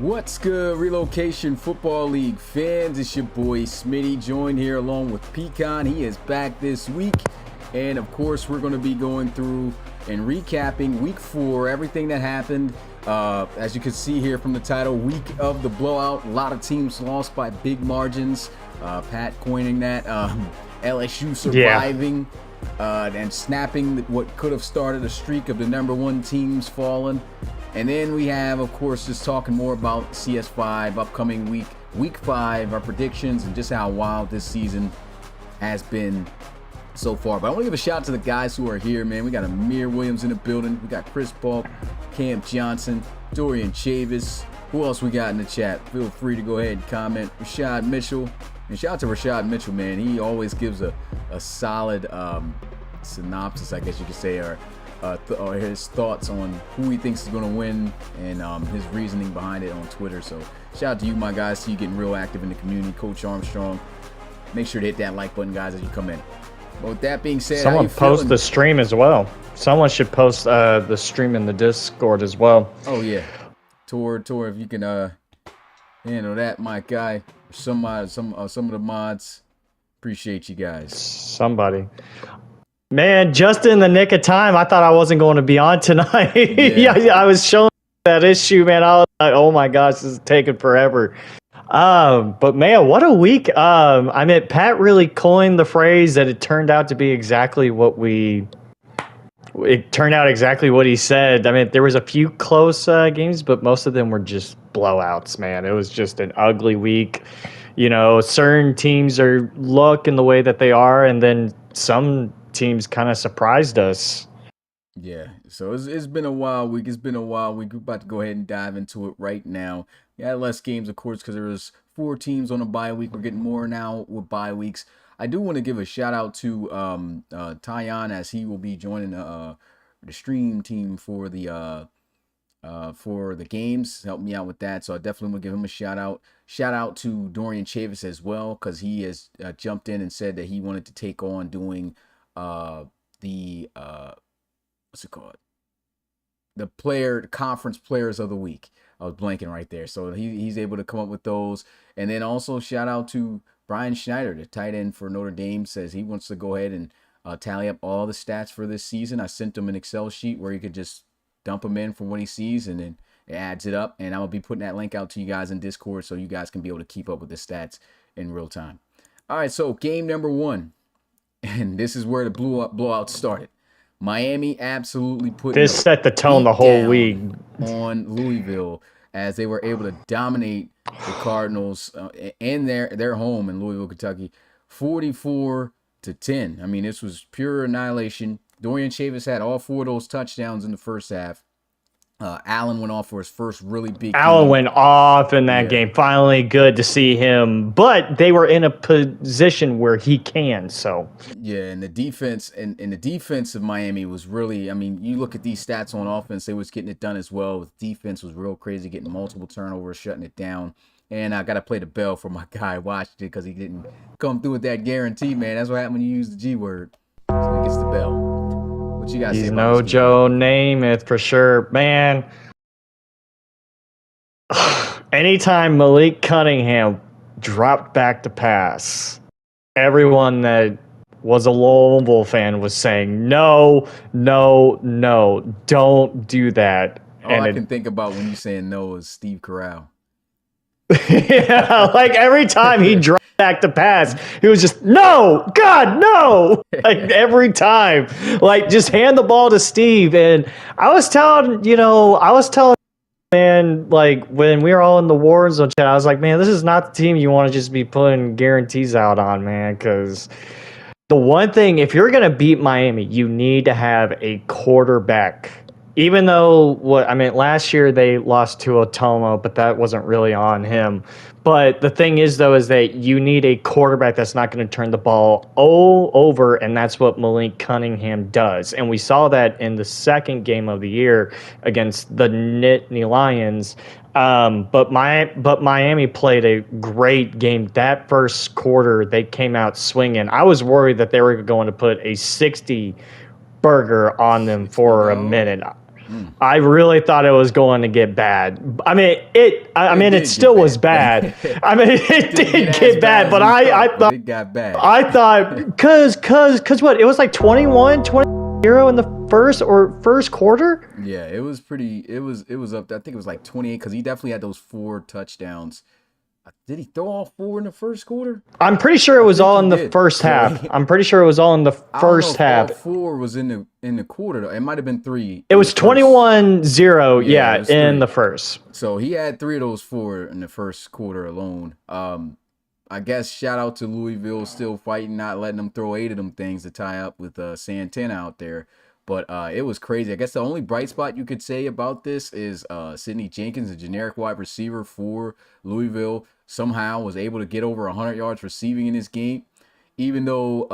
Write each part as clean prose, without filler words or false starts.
What's good, Relocation Football League fans? It's your boy Smitty, joined here along with Pecan. He is back this week, and of course we're going to be going through and recapping week 4, everything that happened. As you can see here from the title, week of the blowout. A lot of teams lost by big margins. Pat coining that. LSU surviving and snapping what could have started a streak of the number 1 teams falling. And then we have, of course, just talking more about CS5, upcoming week 5, our predictions, and just how wild this season has been so far. But I want to give a shout out to the guys who are here, man. We got Amir Williams in the building. We got Chris Bulk, Cam Johnson, Dorian Chavis. Who else we got in the chat? Feel free to go ahead and comment. Rashad Mitchell. And shout out to Rashad Mitchell, man. He always gives a solid synopsis, I guess you could say, or his thoughts on who he thinks is going to win and his reasoning behind it on Twitter. So shout out to you, my guys. See you getting real active in the community. Coach Armstrong, make sure to hit that like button, guys, as you come in. But with that being said, someone post the stream as well. Someone should post the stream in the Discord as well. Oh yeah, Tor, if you can handle that, my guy. Some of the mods, appreciate you guys. Somebody. Man, just in the nick of time, I thought I wasn't going to be on tonight. Yeah, I was showing that issue, man. I was like, oh my gosh, this is taking forever. But man, what a week. I mean, Pat really coined the phrase that it turned out to be exactly what it turned out exactly what he said. I mean, there was a few close games, but most of them were just blowouts, man. It was just an ugly week. You know, certain teams are looking the way that they are, and then some teams kind of surprised us. Yeah, so it's been a wild week. We're about to go ahead and dive into it right now. We had less games, of course, because there was 4 teams on a bye week. We're getting more now with bye weeks. I do want to give a shout out to Tyon, as he will be joining the stream team for the games. Help me out with that. So I definitely want to give him a shout out. Shout out to Dorian Chavis as well, because he has jumped in and said that he wanted to take on doing the what's it called? The conference players of the week. I was blanking right there. So he's able to come up with those. And then also shout out to Brian Schneider, the tight end for Notre Dame, says he wants to go ahead and tally up all the stats for this season. I sent him an Excel sheet where he could just dump them in from what he sees, and then it adds it up. And I'm going to be putting that link out to you guys in Discord so you guys can be able to keep up with the stats in real time. All right, so game number 1. And this is where the blowout started. Miami absolutely put this set the tone the whole week on Louisville, as they were able to dominate the Cardinals in their home in Louisville, Kentucky, 44-10. I mean, this was pure annihilation. Dorian Chavis had all 4 of those touchdowns in the first half. Allen went off for his first really big Allen went off in that game. Finally, good to see him. But they were in a position where he can, so. Yeah, and the defense and the defense of Miami was really, I mean, you look at these stats on offense, they was getting it done as well. Defense was real crazy, getting multiple turnovers, shutting it down. And I got to play the bell for my guy Washington, because he didn't come through with that guarantee, man. That's what happened when you use the G word. So he gets the bell. What you guys say about no Joe Namath for sure, man. Anytime Malik Cunningham dropped back to pass, everyone that was a Louisville fan was saying, no, don't do that. All I can think about when you're saying no is Steve Carell. Yeah, like every time he dropped back to pass, he was just, no, God, no. Like every time, like just hand the ball to Steve. And I was telling, man, like when we were all in the war zone chat, I was like, man, this is not the team you want to just be putting guarantees out on, man, because the one thing, if you're going to beat Miami, you need to have a quarterback. Even though, last year they lost to Otomo, but that wasn't really on him. But the thing is, though, is that you need a quarterback that's not going to turn the ball over, and that's what Malik Cunningham does. And we saw that in the second game of the year against the Nittany Lions. But Miami played a great game. That first quarter, they came out swinging. I was worried that they were going to put a 60 burger on them for a minute. I really thought it was going to get bad. I mean, it still was bad. I mean, it did get bad, but I thought it got bad. I thought cause what? It was like 21-0 in the first quarter. Yeah, it was pretty. It was up there. I think it was like 28 because he definitely had those 4 touchdowns. Did he throw all 4 in the first quarter? I'm pretty sure it was all in the first half. I'm pretty sure it was all in the first half. All 4 was in the quarter though. It might have been 3. It was 21-0. Yeah, in the first. So he had 3 of those 4 in the first quarter alone. I guess shout out to Louisville, still fighting, not letting them throw 8 of them things to tie up with Santana out there. But it was crazy. I guess the only bright spot you could say about this is Sidney Jenkins, a generic wide receiver for Louisville, somehow was able to get over 100 yards receiving in this game. Even though,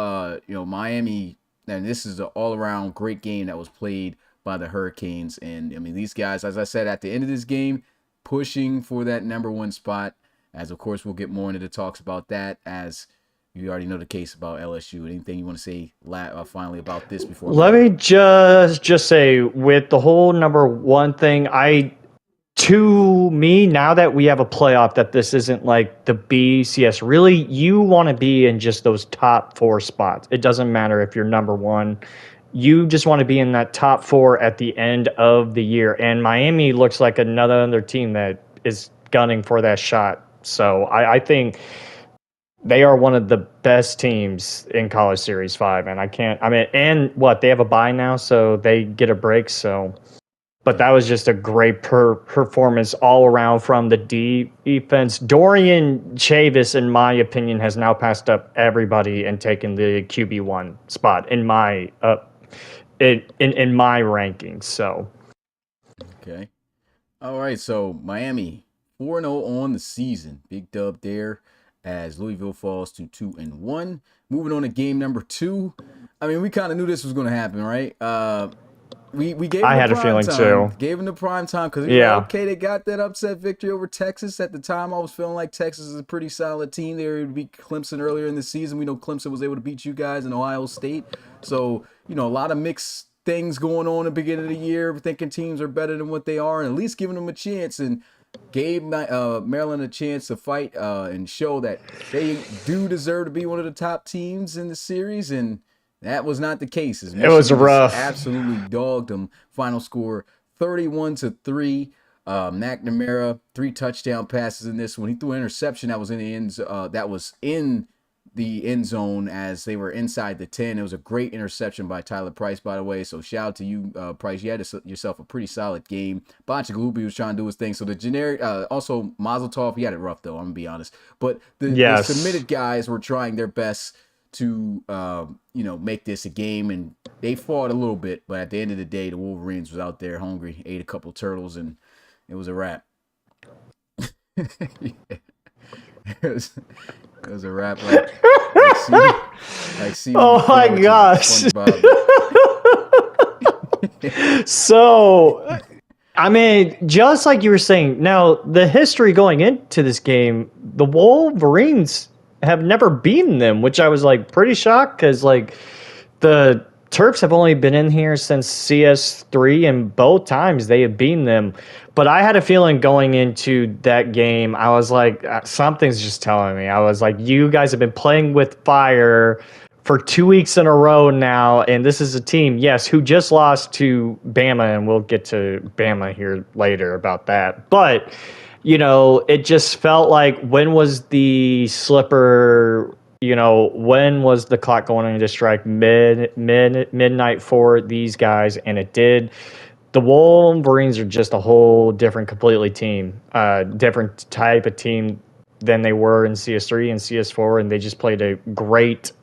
Miami, and this is an all-around great game that was played by the Hurricanes. And, I mean, these guys, as I said, at the end of this game, pushing for that number 1 spot. As, of course, we'll get more into the talks about that as you already know the case about LSU. Anything you want to say finally about this before? Let me just say, with the whole number 1 thing, to me, now that we have a playoff, that this isn't like the BCS. Really, you want to be in just those top 4 spots. It doesn't matter if you're number 1. You just want to be in that top 4 at the end of the year. And Miami looks like another team that is gunning for that shot. So I think they are one of the best teams in College Series 5, and they have a bye now, so they get a break. So, but that was just a great performance all around from the defense. Dorian Chavis, in my opinion, has now passed up everybody and taken the QB1 spot in my in my rankings. So, okay, all right. So Miami 4-0 on the season, big dub there, as Louisville falls to 2-1. Moving on to game number 2. I mean, we kind of knew this was going to happen, right? We gave them I had a feeling too. Gave them the prime time because okay, they got that upset victory over Texas. At the time, I was feeling like Texas is a pretty solid team. They would beat Clemson earlier in the season. We know Clemson was able to beat you guys in Ohio State. So, a lot of mixed things going on at the beginning of the year, thinking teams are better than what they are, and at least giving them a chance. And gave Maryland a chance to fight and show that they do deserve to be one of the top teams in the series, and that was not the case. It was rough. Absolutely dogged them. Final score 31-3. McNamara 3 touchdown passes in this one. He threw an interception that was in the end zone as they were inside the 10. It was a great interception by Tyler Price, by the way. So shout out to you, Price. You had yourself a pretty solid game. Bacigalupi was trying to do his thing. So the generic, also Mazel Tov, he had it rough though, I'm gonna be honest. But the submitted guys were trying their best to make this a game, and they fought a little bit. But at the end of the day, the Wolverines was out there hungry, ate a couple turtles, and it was a wrap. It was a wrap. Oh my gosh. So, I mean, just like you were saying, now the history going into this game, the Wolverines have never beaten them, which I was like pretty shocked because the Terps have only been in here since CS3, and both times they have beaten them. But I had a feeling going into that game, I was like, something's just telling me. I was like, you guys have been playing with fire for 2 weeks in a row now, and this is a team, yes, who just lost to Bama, and we'll get to Bama here later about that. But, it just felt like, when was the slipper... when was the clock going into strike? Midnight for these guys, and it did. The Wolverines are just a whole completely team, different type of team than they were in CS3 and CS4, and they just played a great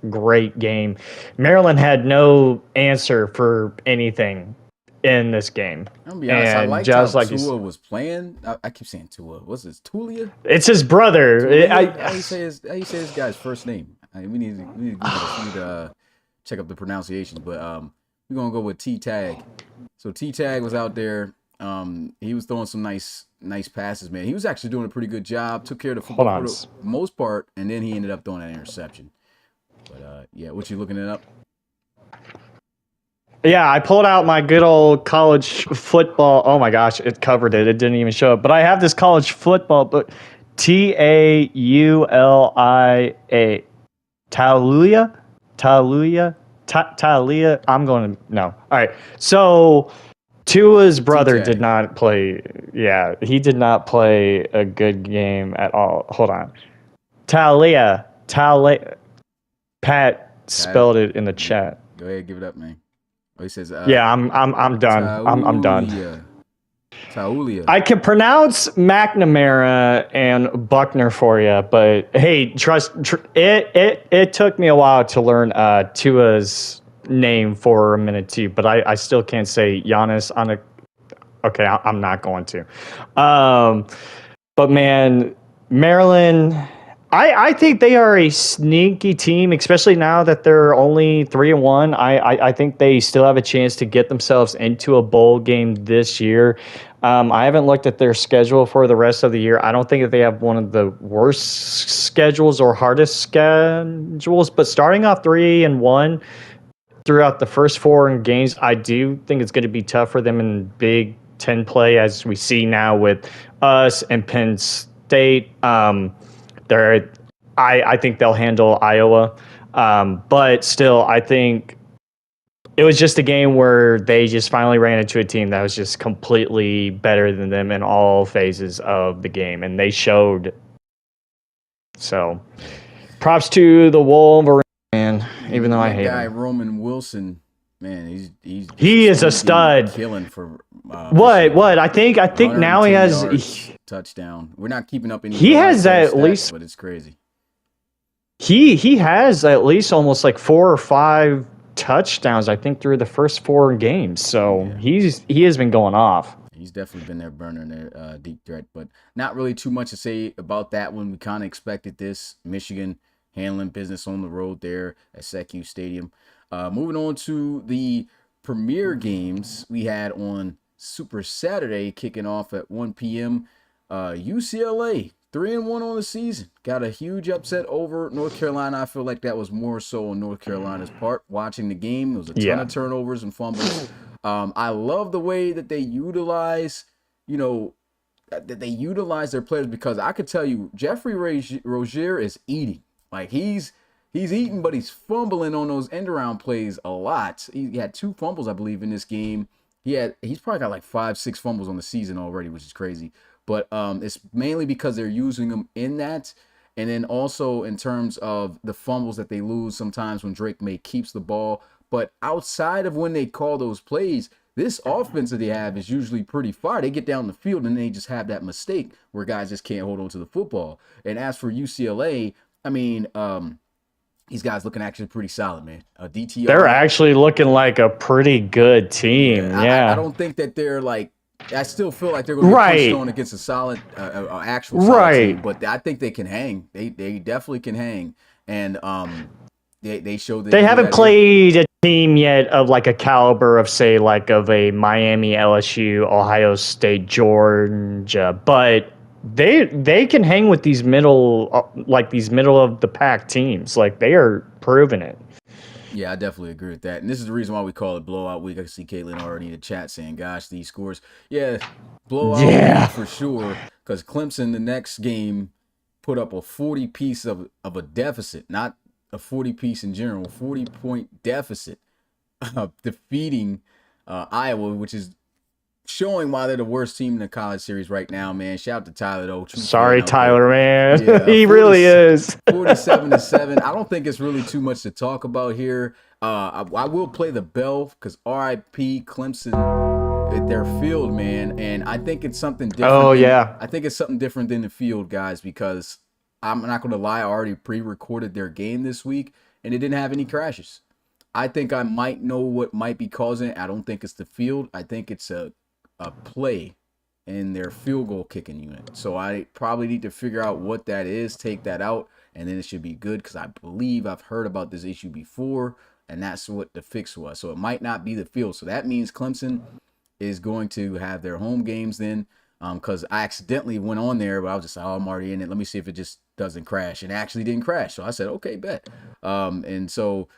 game. Maryland had no answer for anything in this game. I'll be honest, I liked how Tua was playing. I keep saying Tua. What's his Tulia? It's his brother. How you say this guy's first name? We need to check up the pronunciation, but we're gonna go with T-Tag. So T-Tag was out there. He was throwing some nice passes, man. He was actually doing a pretty good job. Took care of the football for the most part, and then he ended up throwing that interception. But what you looking it up? Yeah, I pulled out my good old college football. Oh my gosh, it covered it. It didn't even show up. But I have this college football book. Taulia. Taluya? Taluya? Talia? I'm going to. No. All right. So Tua's brother TJ. did not play. Yeah, he did not play a good game at all. Hold on. Talia. Talia. Pat spelled it in the chat. Go ahead, give it up, man. Oh, he says, Yeah, I'm done. I'm done. Taulia. I can pronounce McNamara and Buckner for you, but hey, it took me a while to learn Tua's name for a minute too, but I still can't say Giannis on a. Okay, I'm not going to. But man, Maryland. I think they are a sneaky team, especially now that they're only 3-1. I think they still have a chance to get themselves into a bowl game this year. I haven't looked at their schedule for the rest of the year. I don't think that they have one of the worst schedules or hardest schedules, but starting off 3-1 throughout the first 4 games, I do think it's going to be tough for them in Big Ten play, as we see now with us and Penn State. I think they'll handle Iowa, but still, I think it was just a game where they just finally ran into a team that was just completely better than them in all phases of the game, and they showed. So, props to the Wolverines, man. Even though I hate him. Roman Wilson, man, he is a stud. Killing for what? I think now he has touchdown. We're not keeping up any. He has at least, but it's crazy. He has at least almost like 4 or 5 touchdowns, I think, through the first 4 games. So yeah. He has been going off. He's definitely been there burning their deep threat, but not really too much to say about that one. We kind of expected this. Michigan handling business on the road there at SECU Stadium. Moving on to the premier games we had on Super Saturday, kicking off at 1 p.m. UCLA 3-1 on the season. Got a huge upset over North Carolina. I feel like that was more so on North Carolina's part. Watching the game, there was a ton of turnovers and fumbles. I love the way that they utilize, that they utilize their players, because I could tell you Jeffrey Rozier is eating. Like he's eating, but he's fumbling on those end around plays a lot. He had 2 fumbles, I believe, in this game. He's probably got like 5-6 fumbles on the season already, which is crazy. But it's mainly because they're using them in that. And then also in terms of the fumbles that they lose sometimes when Drake May keeps the ball. But outside of when they call those plays, this offense that they have is usually pretty far. They get down the field and they just have that mistake where guys just can't hold on to the football. And as for UCLA, I mean, these guys looking actually pretty solid, man. DTR. They're actually looking like a pretty good team. Yeah. I don't think that they're like, I still feel like they're going to be pushed on against a solid, actual solid team, but I think they can hang. They definitely can hang, and they showed that they haven't played a team yet of like a caliber of, say, like of a Miami, LSU, Ohio State, Georgia, but they can hang with these middle of the pack teams. Like they are proving it. Yeah, I definitely agree with that. And this is the reason why we call it blowout week. I see Caitlin already in the chat saying, gosh, these scores. Yeah, blowout week for sure. Because Clemson, the next game, put up a 40-piece of a deficit. Not a 40-piece in general. 40-point deficit. Defeating Iowa, which is showing why they're the worst team in the college series right now, man. Shout out to Tyler, though. Sorry, Tyler, man. Yeah, he really is. 47-7. I don't think it's really too much to talk about here. I will play the bell because R.I.P. Clemson at their field, man. And I think it's something different. Oh, yeah. I think it's something different than the field, guys, because I'm not going to lie. I already pre-recorded their game this week, and it didn't have any crashes. I think I might know what might be causing it. I don't think it's the field. I think it's a play in their field goal kicking unit. So I probably need to figure out what that is, take that out, and then it should be good, because I believe I've heard about this issue before, and that's what the fix was. So it might not be the field. So that means Clemson is going to have their home games then, because I accidentally went on there, but I was just like, oh, I'm already in it. Let me see if it just doesn't crash. And it actually didn't crash. So I said, okay, bet. And so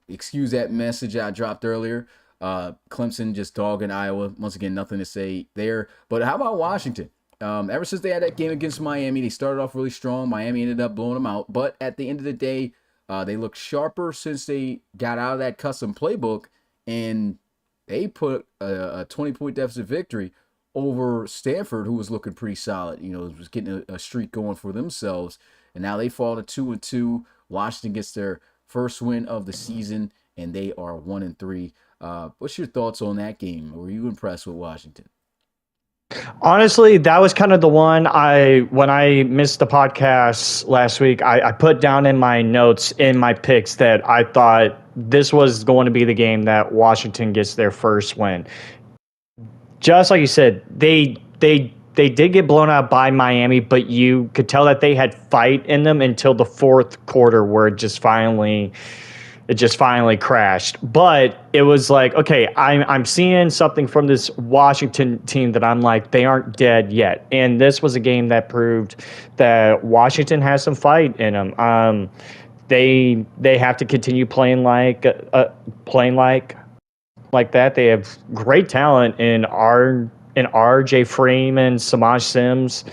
excuse that message I dropped earlier. Clemson just dogging Iowa. Once again, nothing to say there. But how about Washington? Ever since they had that game against Miami, they started off really strong. Miami ended up blowing them out. But at the end of the day, they look sharper since they got out of that custom playbook, and they put a 20-point deficit victory over Stanford, who was looking pretty solid. Was getting a streak going for themselves, and now they fall to 2-2. Washington gets their first win of the season, and they are 1-3. What's your thoughts on that game? Were you impressed with Washington? Honestly, that was kind of the one when I missed the podcast last week, I put down in my notes, in my picks, that I thought this was going to be the game that Washington gets their first win. Just like you said, they did get blown out by Miami, but you could tell that they had fight in them until the fourth quarter, where it just finally crashed. But it was like, okay, I'm seeing something from this Washington team that I'm like, they aren't dead yet. And this was a game that proved that Washington has some fight in them. They have to continue playing like that. They have great talent in RJ Freeman, Samaj Sims,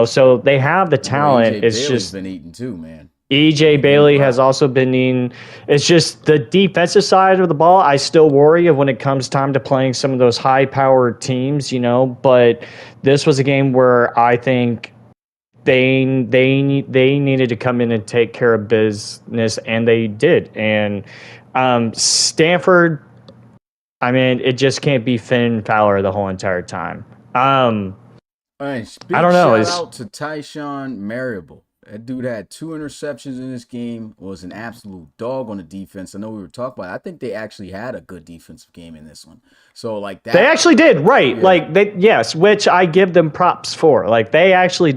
so they have the talent. It's just been eating too, man. EJ Bailey has also been eating. It's just the defensive side of the ball. I still worry of when it comes time to playing some of those high-powered teams, but this was a game where I think they needed to come in and take care of business, and they did. And Stanford, it just can't be Finn Fowler the whole entire time. All right, I don't know. Shout out to Tyshawn Marable. That dude had 2 interceptions in this game, was an absolute dog on the defense. I know we were talking about it. I think they actually had a good defensive game in this one. So, like that. They actually did, right. Yeah. Which I give them props for. They actually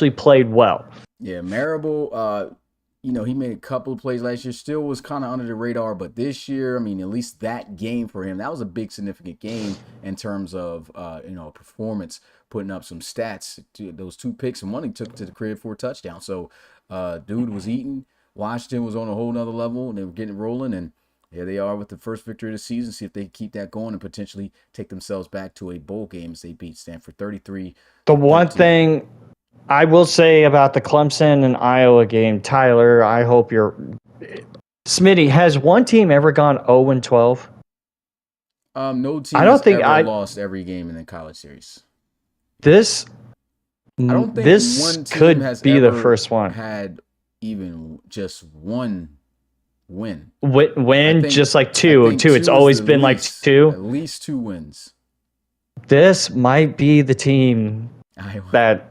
played well. Yeah, Marable, he made a couple of plays last year, still was kind of under the radar, but this year, at least that game for him, that was a big significant game in terms of, performance, putting up some stats. Those 2 picks, and one he took to the crib for a touchdown. So, dude was eating. Washington was on a whole nother level, and they were getting rolling, and here they are with the first victory of the season. See if they keep that going and potentially take themselves back to a bowl game as they beat Stanford 33. The one thing I will say about the Clemson and Iowa game, Tyler, I hope you're... Smitty, has one team ever gone 0-12? No team has ever lost every game in the college series. I don't think this one team could has be ever the first one. Had even just one win. Just like two. It's always been like 2. At least 2 wins. This might be the team that...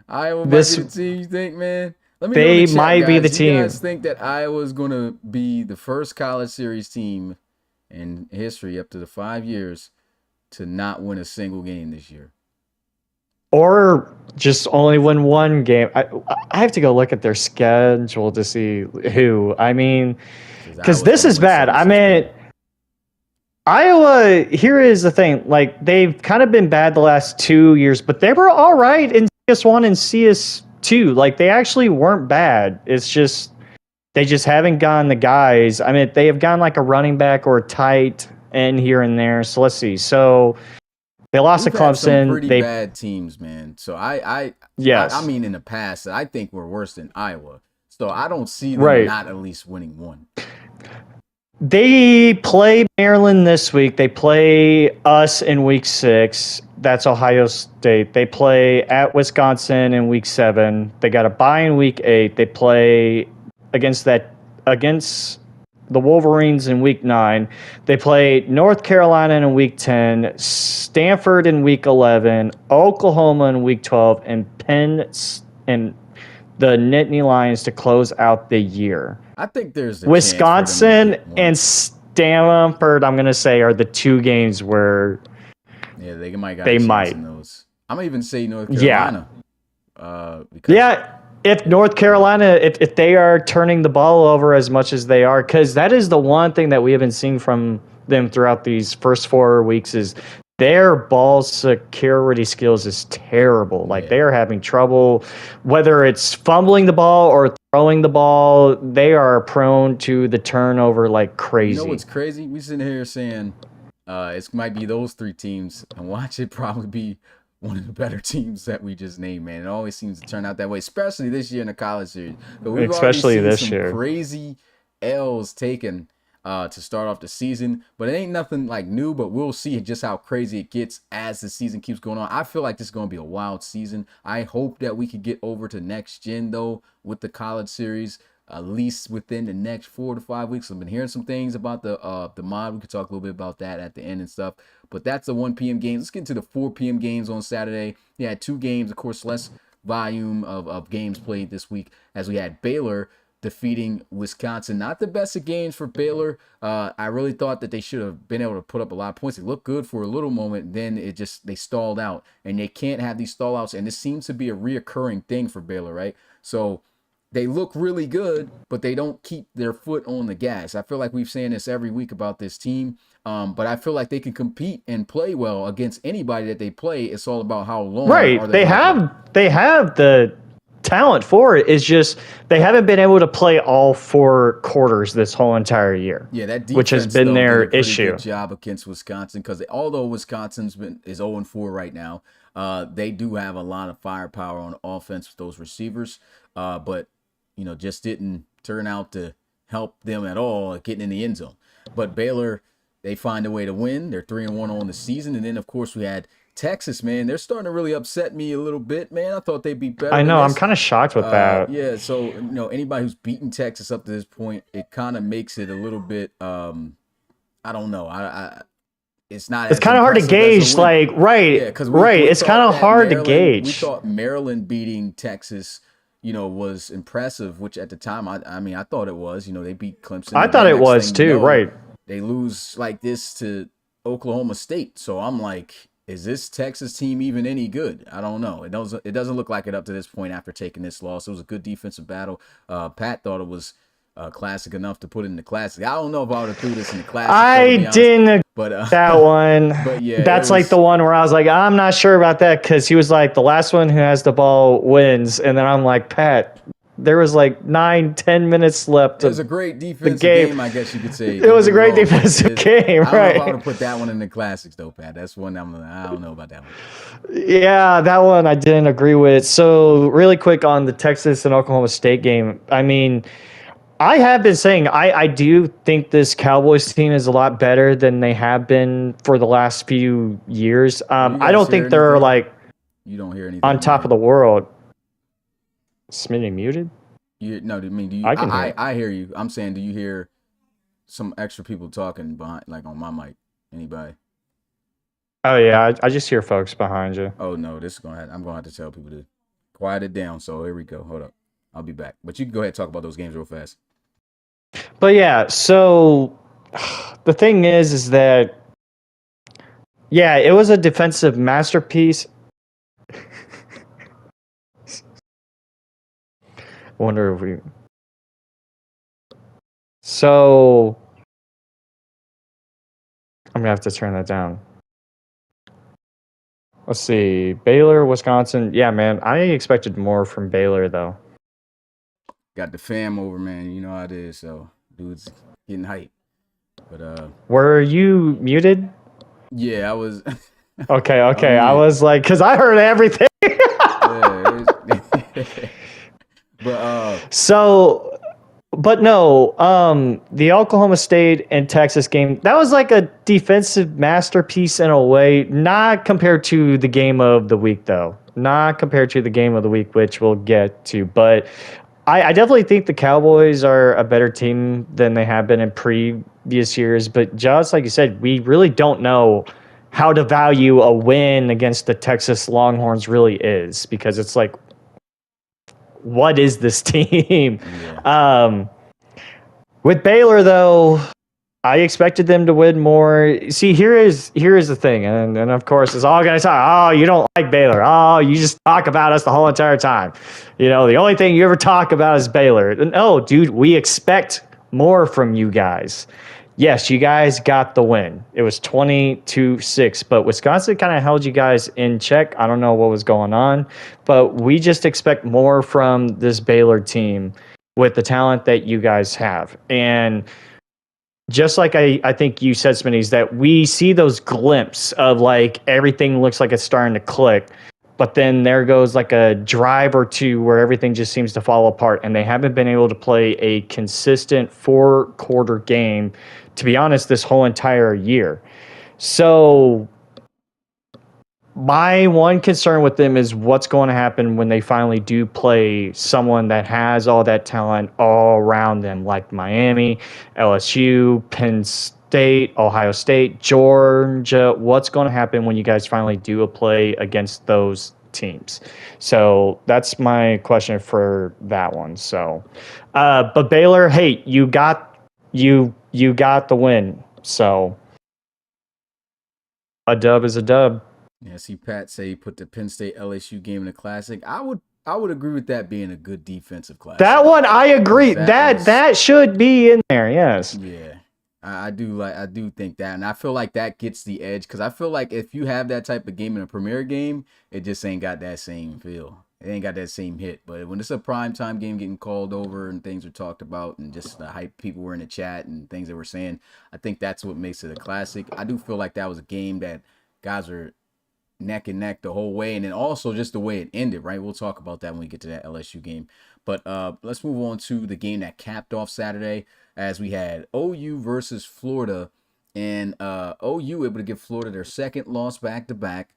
Iowa might be the team, you think, man? Let me know they in the chat, might be the guys. team. You guys think that Iowa's going to be the first college series team in history up to the 5 years to not win a single game this year? Or just only win one game. I have to go look at their schedule to see who. Because this is bad. Iowa, here is the thing. They've kind of been bad the last 2 years, but they were all right in CS1 and CS2. They actually weren't bad. It's just they just haven't gotten the guys. They have gotten a running back or a tight end here and there. So let's see. So they lost to Clemson. Some pretty bad teams, man. So yes. In the past, I think we're worse than Iowa. So I don't see them not at least winning one. They play Maryland this week. They play us in week 6. That's Ohio State. They play at Wisconsin in week 7. They got a bye in week 8. They play against the Wolverines in week 9. They play North Carolina in week 10, Stanford in week 11, Oklahoma in week 12, and Penn and the Nittany Lions to close out the year. I think there's Wisconsin and Stanford, I'm going to say, are the 2 games where they might got in those. I'm going to even say North Carolina. If North Carolina, if they are turning the ball over as much as they are, because that is the one thing that we have been seeing from them throughout these first 4 weeks is their ball security skills is terrible. They are having trouble, whether it's fumbling the ball or throwing the ball, they are prone to the turnover like crazy. You know what's crazy? We sitting here saying it might be those three teams, and watch it probably be one of the better teams that we just named, man. It always seems to turn out that way, especially this year in the college series. But we've especially already this seen some year. crazy L's taken to start off the season. But it ain't nothing like new, but we'll see just how crazy it gets as the season keeps going on. I feel like this is going to be a wild season. I hope that we could get over to next gen, though, with the college series, at least within the next 4 to 5 weeks. I've been hearing some things about the mod. We could talk a little bit about that at the end and stuff. But that's the 1 p.m. games. Let's get into the 4 p.m. games on Saturday. We had 2 games, of course, less volume of games played this week, as we had Baylor defeating Wisconsin. Not the best of games for Baylor. I really thought that they should have been able to put up a lot of points. They looked good for a little moment, then they stalled out, and they can't have these stall outs, and this seems to be a reoccurring thing for Baylor, right? So they look really good, but they don't keep their foot on the gas. I feel like we've saying this every week about this team, but I feel like they can compete and play well against anybody that they play. It's all about how long. Right, they have the talent for it. It's just they haven't been able to play all 4 quarters this whole entire year. Yeah, that defense, which has been their issue. Good job against Wisconsin, because although Wisconsin's is 0-4 right now, they do have a lot of firepower on offense with those receivers, but just didn't turn out to help them at all getting in the end zone. But Baylor, they find a way to win. They're 3-1 on the season, and then of course we had Texas, man. They're starting to really upset me a little bit, man. I thought they'd be better. I know. I'm kind of shocked with that. Yeah. So, anybody who's beaten Texas up to this point, it kind of makes it a little bit, I don't know. It's not. It's kind of hard to gauge, like, right. Yeah, because it's kind of hard to gauge. We thought Maryland beating Texas, was impressive, which at the time, I thought it was. They beat Clemson. I thought it was too, right. They lose like this to Oklahoma State. So I'm like, is this Texas team even any good? I don't know. It doesn't look like it up to this point after taking this loss. It was a good defensive battle. Pat thought it was classic enough to put it in the classic. I don't know if I would have threw this in the classic. I didn't but that one. But yeah, that's like the one where I was like, I'm not sure about that, because he was like, the last one who has the ball wins, and then I'm like, Pat, there was like 9-10 minutes left. It was a great defensive game, I guess you could say. It was a great defensive game, right? I don't know if I would have put that one in the classics, though, Pat. That's one I don't know about that one. Yeah, that one I didn't agree with. So really quick on the Texas and Oklahoma State game. I mean, I have been saying I do think this Cowboys team is a lot better than they have been for the last few years. I don't think they're like you don't hear anything on top of the world. Smitty muted? Do you? I hear you. I'm saying, do you hear some extra people talking behind, like on my mic? Anybody? Oh yeah, I just hear folks behind you. Oh no, I'm gonna have to tell people to quiet it down. So here we go. Hold up, I'll be back. But you can go ahead and talk about those games real fast. But yeah, so the thing is that yeah, it was a defensive masterpiece. Wonder if we. So I'm gonna have to turn that down. Let's see, Baylor, Wisconsin. Yeah, man, I expected more from Baylor though. Got the fam over, man. You know how it is. So dude's getting hype. But were you muted? Yeah, I was. Okay. I was like, because I heard everything. But no, the Oklahoma State and Texas game, that was like a defensive masterpiece in a way, not compared to the game of the week, though. Not compared to the game of the week, which we'll get to. But I definitely think the Cowboys are a better team than they have been in previous years. But just like you said, we really don't know how to value a win against the Texas Longhorns really is, because it's like, what is this team? Yeah. With Baylor, though, I expected them to win more. See, here is the thing, and of course, it's all going to talk. Oh, you don't like Baylor. Oh, you just talk about us the whole entire time. The only thing you ever talk about is Baylor. No, dude, we expect more from you guys. Yes, you guys got the win. It was 20-6, but Wisconsin kind of held you guys in check. I don't know what was going on, but we just expect more from this Baylor team. with the talent that you guys have. And just like I think you said, Smitty's, that we see those glimpses of like everything looks like it's starting to click, but then there goes like a drive or two where everything just seems to fall apart, and they haven't been able to play a consistent 4-quarter game, to be honest, this whole entire year. So my one concern with them is what's going to happen when they finally do play someone that has all that talent all around them, like Miami, LSU, Penn State, Ohio State, Georgia. What's going to happen when you guys finally do a play against those teams? So that's my question for that one. So, but Baylor, hey, you got the win. So a dub is a dub. Yeah, see Pat say he put the Penn State LSU game in the classic. I would agree with that being a good defensive classic. That one I agree. That should be in there. Yes. Yeah. I do think that, and I feel like that gets the edge, because I feel like if you have that type of game in a premier game, it just ain't got that same feel. It ain't got that same hit. But when it's a primetime game getting called over and things are talked about and just the hype people were in the chat and things that we're saying, I think that's what makes it a classic. I do feel like that was a game that guys are neck and neck the whole way, and then also just the way it ended, right? We'll talk about that when we get to that LSU game. But let's move on to the game that capped off Saturday, as we had OU versus Florida, and OU able to give Florida their second loss back-to-back.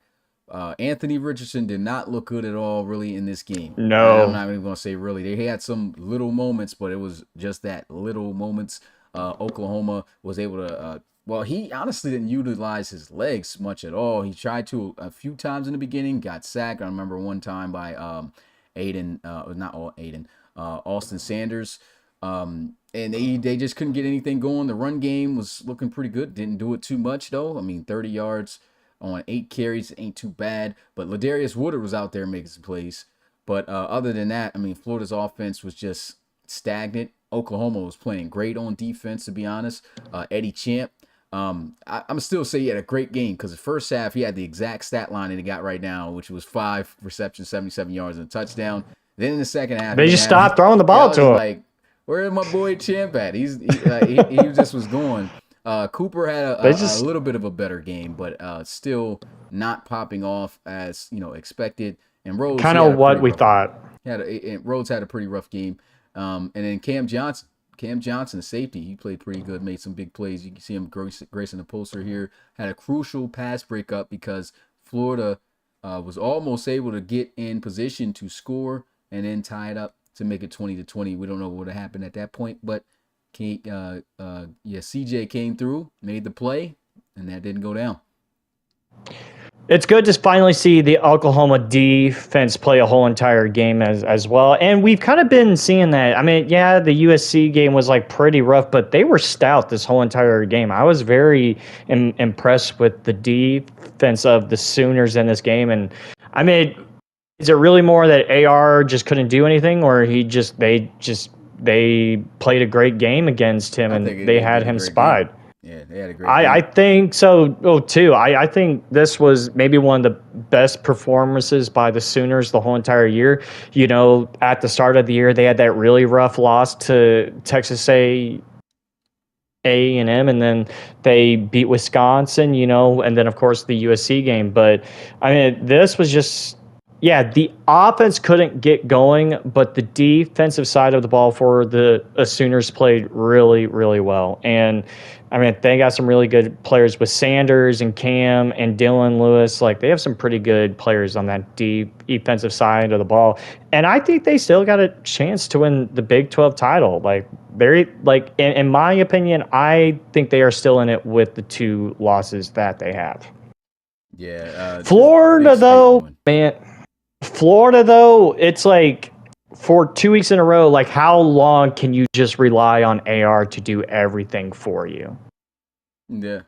Anthony Richardson did not look good at all, really, in this game. No. I'm not even going to say really. They had some little moments, but it was just that, little moments. Oklahoma was able to well, he honestly didn't utilize his legs much at all. He tried to a few times in the beginning, got sacked. I remember one time by Austin Sanders. And they just couldn't get anything going. The run game was looking pretty good. Didn't do it too much, though. I mean, 30 yards on 8 carries ain't too bad. But Ladarius Woodard was out there making some plays. But other than that, I mean, Florida's offense was just stagnant. Oklahoma was playing great on defense, to be honest. Eddie Champ. I'm still say he had a great game, because the first half he had the exact stat line that he got right now, which was 5 receptions, 77 yards, and a touchdown. Then in the second half, they just stopped throwing the ball to him. Like, where is my boy Champ at? He just was going. Cooper had a little bit of a better game, but still not popping off as expected. And Rhodes kind of what we thought. Rhodes had a pretty rough game. And then Cam Johnson, the safety, he played pretty good, made some big plays. You can see him gracing the poster here. Had a crucial pass breakup because Florida was almost able to get in position to score and then tie it up to make it 20-20. We don't know what would have happened at that point, but CJ came through, made the play, and that didn't go down. It's good to finally see the Oklahoma defense play a whole entire game as well. And we've kind of been seeing that. I mean, yeah, the USC game was like pretty rough, but they were stout this whole entire game. I was very impressed with the defense of the Sooners in this game. And I mean, is it really more that AR just couldn't do anything, or they played a great game against him and they had him spied? Game. Yeah, they had a great I think so, too. I think this was maybe one of the best performances by the Sooners the whole entire year. At the start of the year, they had that really rough loss to Texas A&M, and then they beat Wisconsin, and then, of course, the USC game. But, I mean, this was just... Yeah, the offense couldn't get going, but the defensive side of the ball for the Sooners played really, really well. And, I mean, they got some really good players with Sanders and Cam and Dylan Lewis. Like, they have some pretty good players on that defensive side of the ball. And I think they still got a chance to win the Big 12 title. Like, in my opinion, I think they are still in it with the 2 losses that they have. Yeah. Florida, though, it's like for 2 weeks in a row, like how long can you just rely on AR to do everything for you? Yeah,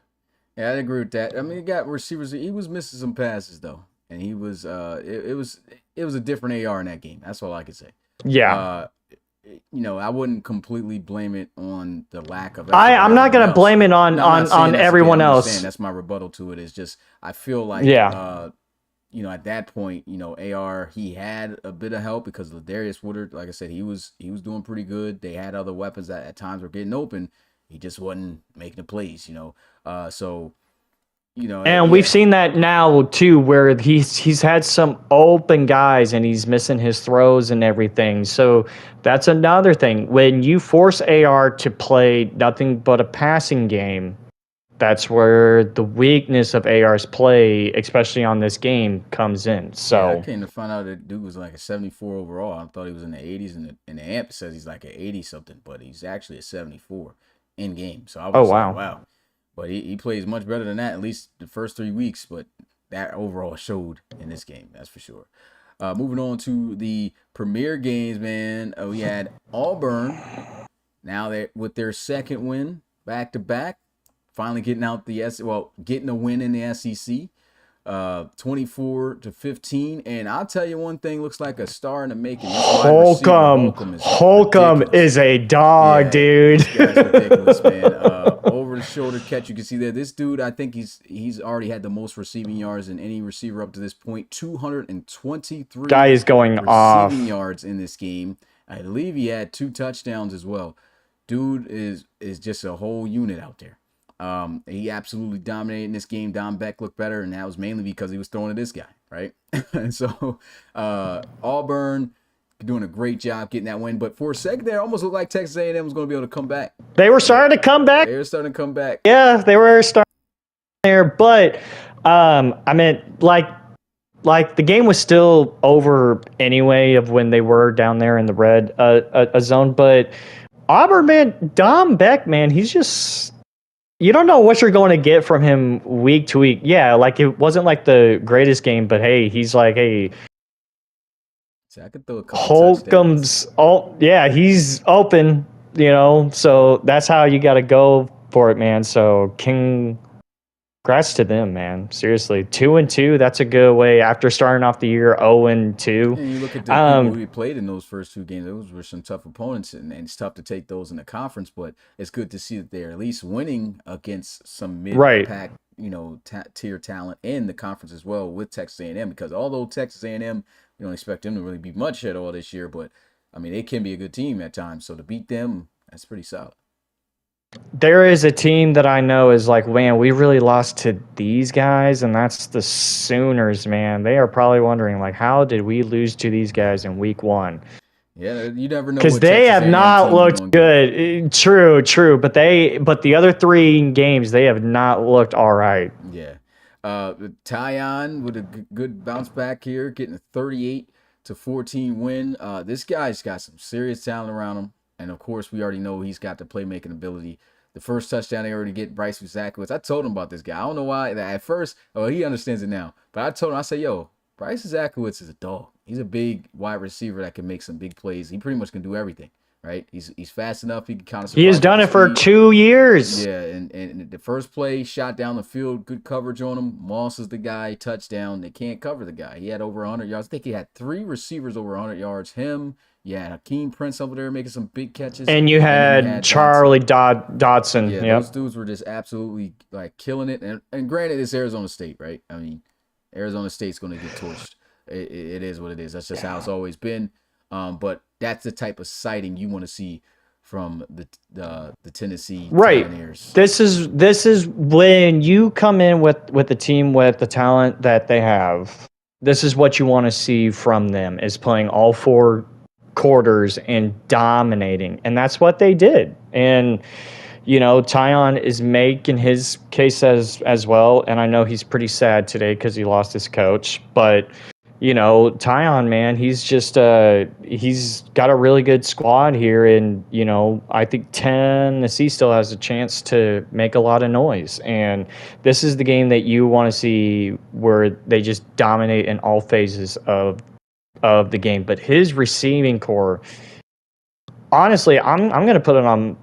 I agree with that. I mean, he got receivers. He was missing some passes though, and he was. It was a different AR in that game. That's all I could say. Yeah. I wouldn't completely blame it on the lack of. I'm not gonna blame it on everyone else. That's my rebuttal to it. Is just I feel like at that point, AR, he had a bit of help because Ladarius Woodard, like I said, he was doing pretty good. They had other weapons that at times were getting open. He just wasn't making the plays. And we've seen that now too, where he's had some open guys and he's missing his throws and everything. So that's another thing. When you force AR to play nothing but a passing game, that's where the weakness of AR's play, especially on this game, comes in. So I came to find out that dude was like a 74 overall. I thought he was in the 80s, and the amp says he's like an 80 something, but he's actually a 74 in game. So I was like, wow. But he plays much better than that, at least the first 3 weeks. But that overall showed in this game, that's for sure. Moving on to the premier games, man. We had Auburn. Now they with their second win back to back, finally getting out getting a win in the SEC. 24-15, and I'll tell you one thing, looks like a star in the making. Holcomb is a dog, dude. This guy's ridiculous, man. Over the shoulder catch, you can see there. This dude, I think he's already had the most receiving yards than any receiver up to this point. 223 guy is going receiving yards in this game. I believe he had 2 touchdowns as well. Dude is just a whole unit out there. He absolutely dominated in this game. Don Beck looked better, and that was mainly because he was throwing to this guy, right? And so Auburn doing a great job getting that win. But for a second there, it almost looked like Texas A&M was going to be able to come back. They were starting to come back. Yeah, they were starting there. But, I mean, like the game was still over anyway of when they were down there in the red zone. But Auburn, man, Don Beck, man, he's just... You don't know what you're going to get from him week to week. Yeah, like it wasn't like the greatest game, but hey, he's like, hey, I could throw a couple Holcomb's, he's open, so that's how you got to go for it, man. So congrats to them, man. Seriously, 2-2, that's a good way after starting off the year 0-2. And you look at the people we played in those first 2 games; those were some tough opponents, and it's tough to take those in the conference. But it's good to see that they're at least winning against some mid-pack, tier talent in the conference as well with Texas A&M. Because although Texas A&M, we don't expect them to really be much at all this year, but I mean they can be a good team at times. So to beat them, that's pretty solid. There is a team that I know is like, man, we really lost to these guys, and that's the Sooners, man. They are probably wondering, like, how did we lose to these guys in week 1? Yeah, you never know. Because they have not looked good. True. But the other 3 games, they have not looked all right. Yeah. Tyon with a good bounce back here, getting a 38-14 win. This guy's got some serious talent around him. And, of course, we already know he's got the playmaking ability. The first touchdown they already get, Bryce Zakowicz. I told him about this guy. I don't know why. At first, he understands it now. But I told him, I said, yo, Bryce Zakowicz is a dog. He's a big wide receiver that can make some big plays. He pretty much can do everything, right? He's fast enough. He can kind of. He has done it for 2 years. Yeah, and the first play, shot down the field, good coverage on him. Moss is the guy, touchdown. They can't cover the guy. He had over 100 yards. I think he had 3 receivers over 100 yards. Him. Yeah, Hakeem Prince over there making some big catches. And you had Charlie Dodson. Yeah, those dudes were just absolutely like killing it. And granted, it's Arizona State, right? I mean, Arizona State's going to get torched. It is what it is. That's just how it's always been. But that's the type of sighting you want to see from the Tennessee Pioneers. This is when you come in with a team with the talent that they have. This is what you want to see from them, is playing all 4 quarters and dominating, and that's what they did. And Tyon is making his case as well, and I know he's pretty sad today because he lost his coach, but Tyon, man, he's just he's got a really good squad here, and I think Tennessee still has a chance to make a lot of noise, and this is the game that you want to see where they just dominate in all phases of the game. But his receiving core, honestly, I'm going to put it on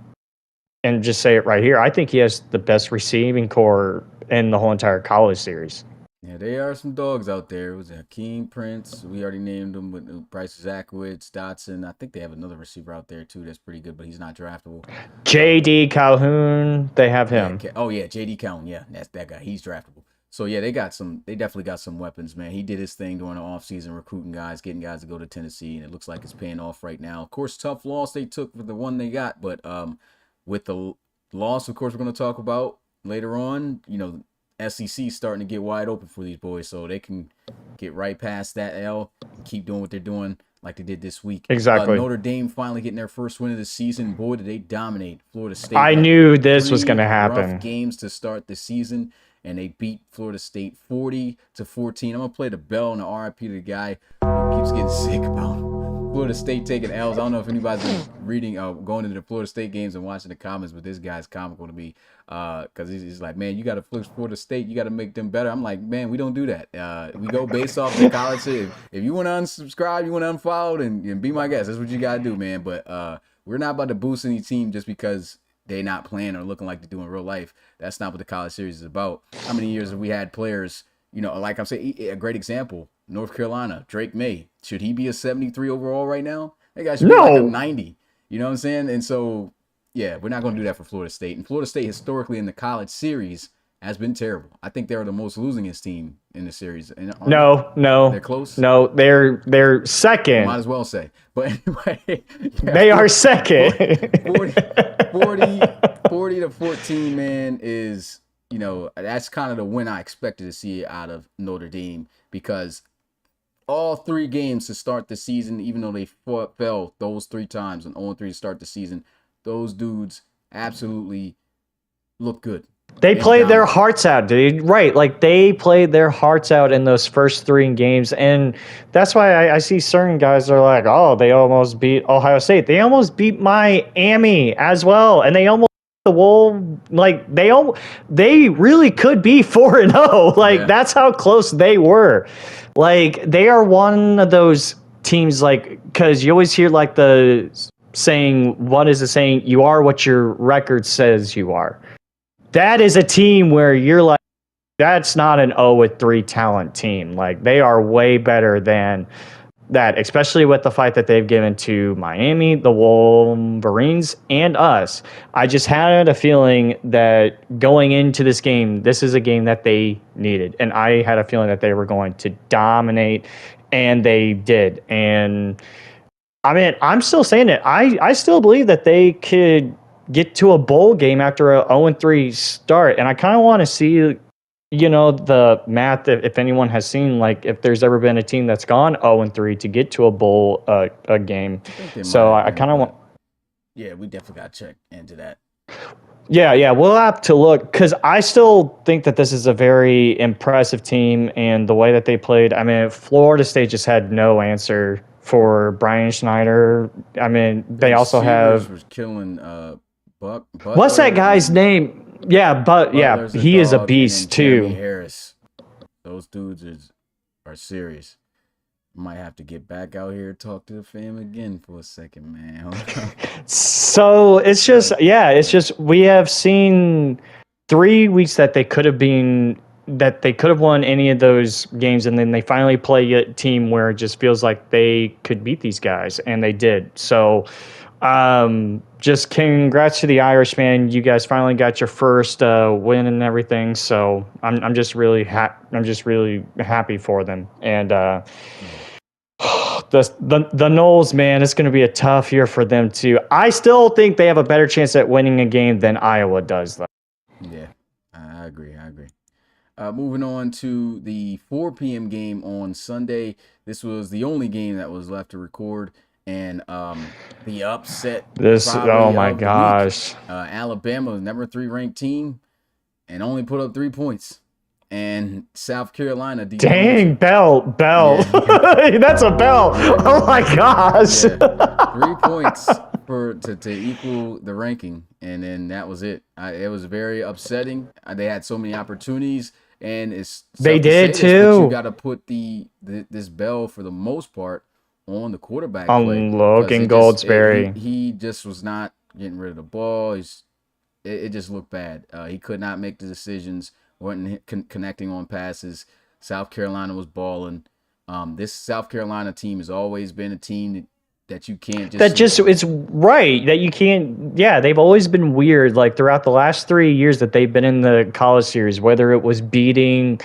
and just say it right here. I think he has the best receiving core in the whole entire college series. Yeah, there are some dogs out there. It was Hakeem Prince. We already named him with Bryce Zakowicz, Dotson. I think they have another receiver out there too that's pretty good, but he's not draftable. J.D. Calhoun, they have him. Yeah, J.D. Calhoun. Yeah, that's that guy. He's draftable. So yeah, they definitely got some weapons, man. He did his thing during the offseason, recruiting guys, getting guys to go to Tennessee, and it looks like it's paying off right now. Of course, tough loss they took for the one they got, but with the loss, of course, we're going to talk about later on. SEC starting to get wide open for these boys, so they can get right past that L and keep doing what they're doing like they did this week. Exactly. Notre Dame finally getting their first win of the season. Boy, did they dominate Florida State. I knew this was going to happen. Rough games to start the season, and they beat Florida State 40-14. I'm going to play the bell and the RIP to the guy who keeps getting sick about Florida State taking L's. I don't know if anybody's been reading, going into the Florida State games and watching the comments, but this guy's comical to me because he's like, man, you got to flip Florida State. You got to make them better. I'm like, man, we don't do that. We go based off the college. If you want to unsubscribe, you want to unfollow, and be my guest. That's what you got to do, man. But we're not about to boost any team just because they're not playing or looking like they do in real life. That's not what the college series is about. How many years have we had players, like I'm saying, a great example, North Carolina, Drake May. Should he be a 73 overall right now? That guy should be like a 90. You know what I'm saying? And so, yeah, we're not going to do that for Florida State. And Florida State historically in the college series has been terrible. I think they're the most losingest team in the series. And no. They're close? No, they're second. Might as well say. But anyway. Yeah, they are second. 40-14, man, is, that's kind of the win I expected to see out of Notre Dame, because all 3 games to start the season, even though they fell those 3 times and 0-3 to start the season, those dudes absolutely look good. They played their hearts out, dude. Right. Like, they played their hearts out in those first 3 games. And that's why I see certain guys are like, oh, they almost beat Ohio State. They almost beat Miami as well. And they almost the Wolves. Like, they really could be 4-0. Like, yeah. That's how close they were. Like, they are one of those teams, like, because you always hear, like, the saying, what is the saying? You are what your record says you are. That is a team where you're like, that's not an 0-3 talent team. Like, they are way better than that, especially with the fight that they've given to Miami, the Wolverines, and us. I just had a feeling that going into this game, this is a game that they needed. And I had a feeling that they were going to dominate, and they did. And, I mean, I'm still saying it. I still believe that they could get to a bowl game after a 0-3 start. And I kind of want to see, the math, if anyone has seen, like, if there's ever been a team that's gone 0-3 to get to a bowl a game. So I kind of want. Yeah, we definitely got to check into that. Yeah, we'll have to look, because I still think that this is a very impressive team, and the way that they played. I mean, Florida State just had no answer for Brian Schneider. I mean, they also have. Was killing Buck. What's that guy's name? Yeah, but yeah, he is a beast too. Harris. Those dudes are serious. Might have to get back out here and talk to the fam again for a second, man. So it's just we have seen 3 weeks that they could have won any of those games, and then they finally play a team where it just feels like they could beat these guys, and they did. So just congrats to the Irish, man. You guys finally got your first win and everything. So I'm just really happy for them. And the Noles, man, it's going to be a tough year for them too. I still think they have a better chance at winning a game than Iowa does, though. Yeah, I agree. Moving on to the 4 p.m. game on Sunday. This was the only game that was left to record. And the upset. Oh my gosh. Alabama, number 3 ranked team, and only put up 3 points. And South Carolina. Dang, bell. Yeah. That's a bell. Oh my gosh. Yeah. 3 points to equal the ranking, and then that was it. It was very upsetting. They had so many opportunities, and they did too. You got to put this bell for the most part on the quarterback play. Logan Goldsberry. He just was not getting rid of the ball. It just looked bad. He could not make the decisions, wasn't connecting on passes. South Carolina was balling. This South Carolina team has always been a team that that you can't just That just it's right that you can't. Yeah, they've always been weird. Like throughout the last 3 years that they've been in the college series, whether it was beating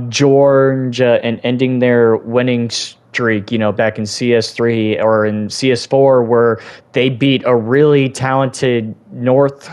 Georgia and ending their winning streak, back in CS3 or in CS4, where they beat a really talented North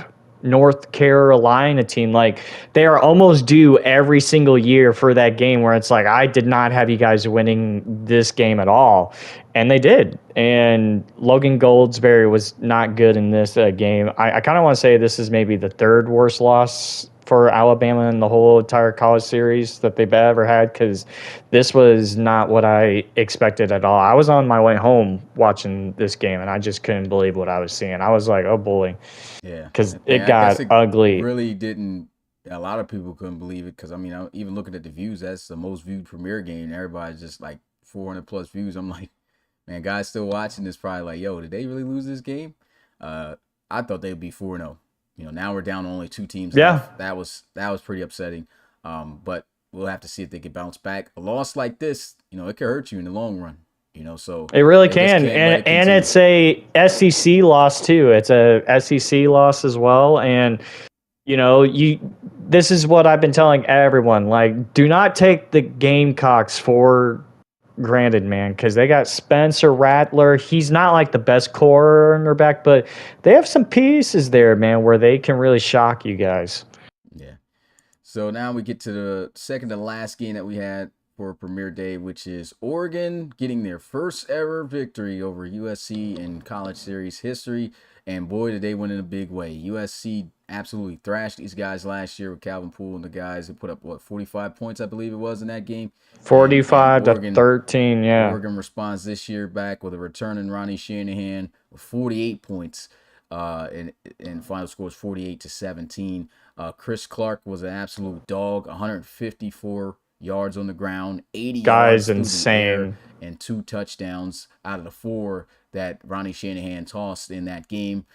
Carolina team. Like they are almost due every single year for that game where it's like, I did not have you guys winning this game at all. And they did. And Logan Goldsberry was not good in this game. I kind of want to say this is maybe the third worst loss for Alabama in the whole entire college series that they've ever had, because this was not what I expected at all. I was on my way home watching this game, and I just couldn't believe what I was seeing. I was like, oh, boy. Yeah. Because it got ugly. Really didn't. A lot of people couldn't believe it because, I mean, even looking at the views, that's the most viewed Premier game. Everybody's just like 400 plus views. I'm like, man, guys still watching this probably like, yo, did they really lose this game? I thought they'd be 4-0. Now we're down to only 2 teams. Yeah. Left. That was pretty upsetting. But we'll have to see if they can bounce back. A loss like this, it could hurt you in the long run. So it really can. And it's a SEC loss too. It's a SEC loss as well. And this is what I've been telling everyone. Like, do not take the Gamecocks for granted, man, because they got Spencer Rattler. He's not like the best cornerback, but they have some pieces there, man, where they can really shock you guys. Yeah. So now we get to the second to last game that we had for Premier Day, which is Oregon getting their first ever victory over USC in college series history. And boy, did they win in a big way. USC absolutely thrashed these guys last year with Calvin Poole and the guys who put up, 45 points, I believe it was, in that game. 45 to 13, yeah. Oregon responds this year back with a return in Ronnie Shanahan with 48 points. And final score is 48 to 17. Chris Clark was an absolute dog, 154 yards on the ground, 80 yards insane, and 2 touchdowns out of the 4 that Ronnie Shanahan tossed in that game.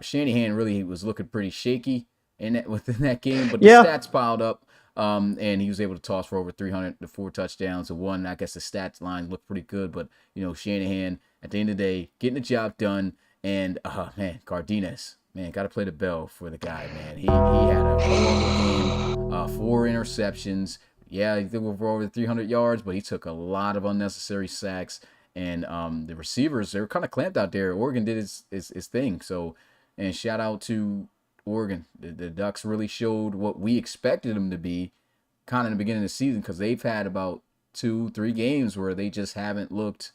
Shanahan really was looking pretty shaky within that game, but the stats piled up, and he was able to toss for over 300 to 4 touchdowns to 1. I guess the stats line looked pretty good, but Shanahan at the end of the day getting the job done. And man, Cardenas, man, got to play the bell for the guy, man. He had a horrible game, 4 interceptions. Yeah, he threw for over 300 yards, but he took a lot of unnecessary sacks. And the receivers, they were kind of clamped out there. Oregon did his thing. So, and shout out to Oregon. The Ducks really showed what we expected them to be kind of in the beginning of the season, because they've had about 2-3 games where they just haven't looked,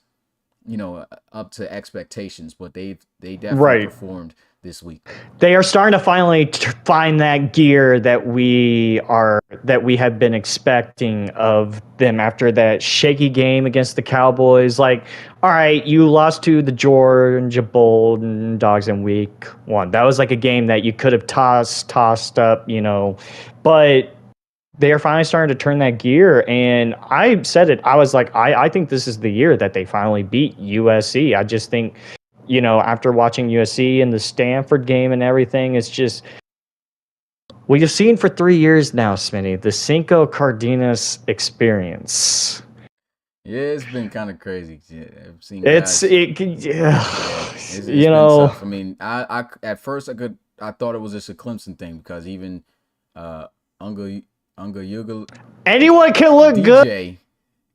up to expectations. But they definitely performed this week. They are starting to finally find that gear that we have been expecting of them after that shaky game against the Cowboys. Like, all right, you lost to the Georgia Bulldogs in week 1. That was like a game that you could have tossed up, but they are finally starting to turn that gear. And I said it, I was like, I think this is the year that they finally beat USC. I just think, after watching USC and the Stanford game and everything, it's just, we've seen for 3 years now, Smitty, the Cinco Cardenas experience. Yeah, it's been kind of crazy. Yeah, I've seen it's been tough. I mean, I at first I thought it was just a Clemson thing, because even Unga Yuga, anyone can look DJ, good.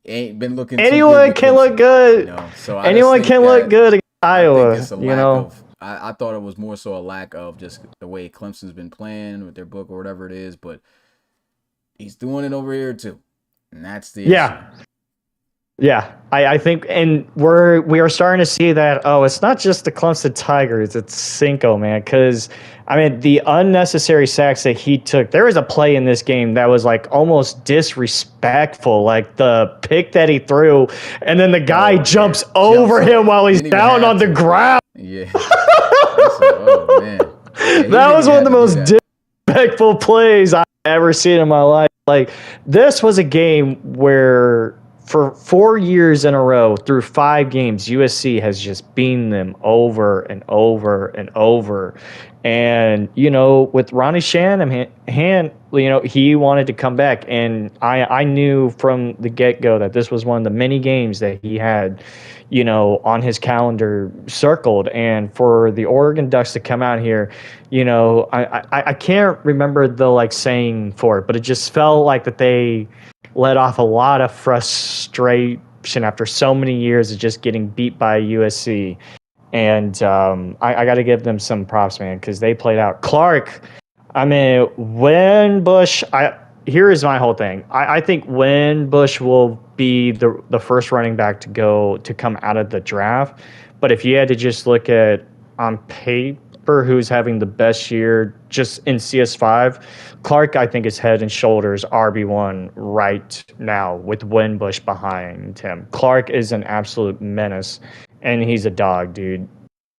Ain't been looking. Anyone can look good. So anyone can look good against Iowa. I think it's a lack of, I thought it was more so a lack of just the way Clemson's been playing with their book or whatever it is, but he's doing it over here too, and that's the issue. Yeah, I think, and we are starting to see that. Oh, it's not just the Clemson Tigers; it's Cinco, man. Because I mean, the unnecessary sacks that he took. There was a play in this game that was like almost disrespectful, like the pick that he threw, and then the guy jumps over him while he's down on the ground. Yeah. Oh man, that was one of the most disrespectful plays I've ever seen in my life. Like, this was a game where, for 4 years in a row through 5 games, USC has just beaten them over and over and over. And, with Ronnie Shanahan, he wanted to come back. And I knew from the get-go that this was one of the many games that he had, on his calendar circled. And for the Oregon Ducks to come out here, I can't remember the saying for it, but it just felt like that they let off a lot of frustration after so many years of just getting beat by USC. And I got to give them some props, man, because they played out. Clark, I mean, here is my whole thing. I think Bush will be the first running back to come out of the draft. But if you had to just look at on paper who's having the best year just in CS5, Clark, I think, is head and shoulders RB1 right now with Bush behind him. Clark is an absolute menace, and he's a dog, dude.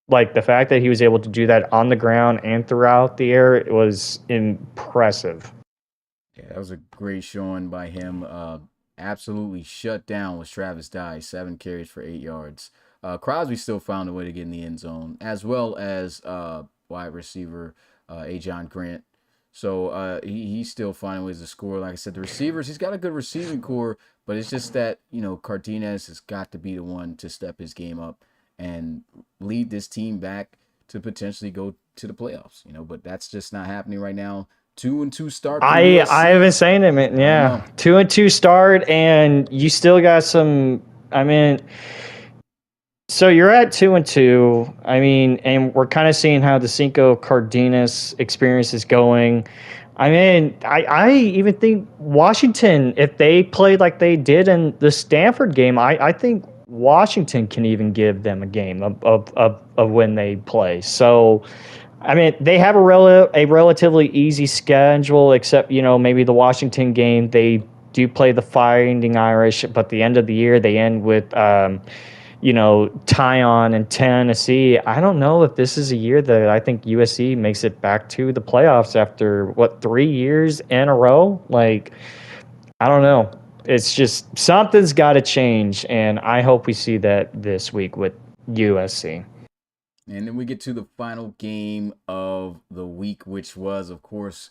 Like, the fact that he was able to do that on the ground and throughout the air, it was impressive. Yeah, that was a great showing by him. Absolutely shut down with Travis Dye, 7 carries for 8 yards. Crosby still found a way to get in the end zone, as well as wide receiver Ajon Grant. So he's still finding ways to score. Like I said, the receivers, he's got a good receiving core, but it's just that, Cardenas has got to be the one to step his game up and lead this team back to potentially go to the playoffs. But that's just not happening right now. 2-2 start. I have been saying it, man. Yeah, 2-2 start, and you still got some. I mean, so you're at 2-2. I mean, and we're kind of seeing how the Cinco Cardenas experience is going. I mean, I even think Washington, if they played like they did in the Stanford game, I think Washington can even give them a game of when they play. So, I mean, they have a relatively easy schedule, except, maybe the Washington game, they do play the Fighting Irish, but the end of the year, they end with, Tyon and Tennessee. I don't know if this is a year that I think USC makes it back to the playoffs after, 3 years in a row? Like, I don't know. It's just something's got to change, and I hope we see that this week with USC. And then we get to the final game of the week, which was, of course,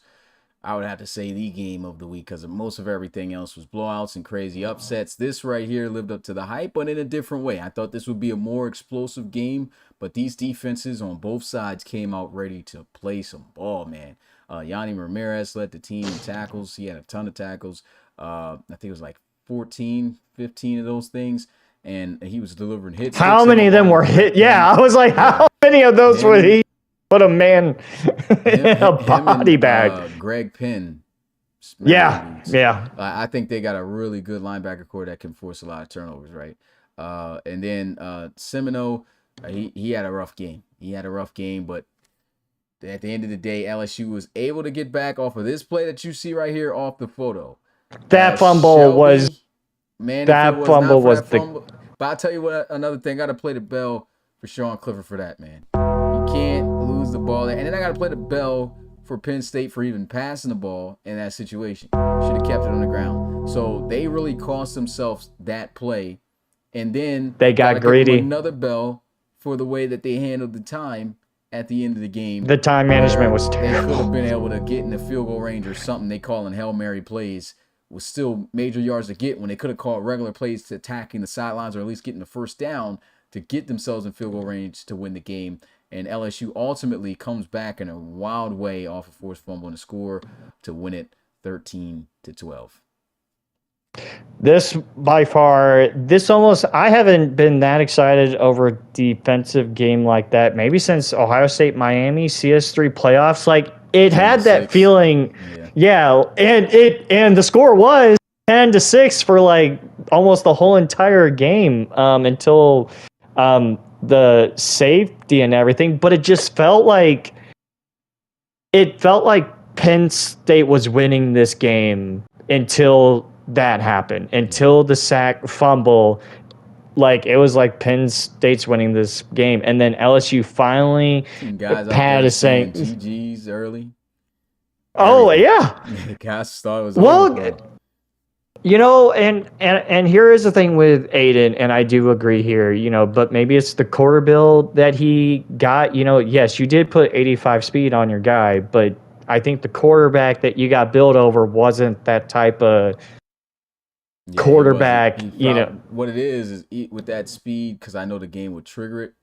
I would have to say the game of the week because most of everything else was blowouts and crazy upsets. This right here lived up to the hype, but in a different way. I thought this would be a more explosive game, but these defenses on both sides came out ready to play some ball, man. Yanni Ramirez led the team in tackles. He had a ton of tackles. I think it was like 14, 15 of those things. And he was delivering hits. How many of them were hit? Yeah, I was like, how many of those would he put a man in a body bag? Greg Penn. Yeah. I think they got a really good linebacker core that can force a lot of turnovers, right? And then Semino, he had a rough game. But at the end of the day, LSU was able to get back off of this play that you see right here off the photo. That fumble was... Man, that fumble was the... But I'll tell you what, another thing, I got to play the bell for Sean Clifford for that, man. You can't lose the ball there. And then I got to play the bell for Penn State for even passing the ball in that situation. Should have kept it on the ground. So they really cost themselves that play. And then they got greedy. Another bell for the way that they handled the time at the end of the game. The time management was terrible. They could have been able to get in the field goal range or something they call in Hail Mary plays. Was still major yards to get when they could have called regular plays to attacking the sidelines or at least getting the first down to get themselves in field goal range to win the game. And LSU ultimately comes back in a wild way off a forced fumble and a score to win it 13-12. This by far, I haven't been that excited over a defensive game like that. Maybe since Ohio State, Miami, CS3 playoffs. Like, it had that feeling. Yeah, and the score was 10-6 for like almost the whole entire game until the safety and everything. But it just felt like Penn State was winning this game until that happened, until the sack fumble. Like, it was like Penn State's winning this game, and then LSU finally had a saying GG's early. Oh, yeah. The guys thought it was over. And here is the thing with Aiden, and I do agree here, but maybe it's the quarter build that he got. Yes, you did put 85 speed on your guy, but I think the quarterback that you got built over wasn't that type of Yeah, he wasn't. quarterback. He found what it is with that speed, because I know the game would trigger it,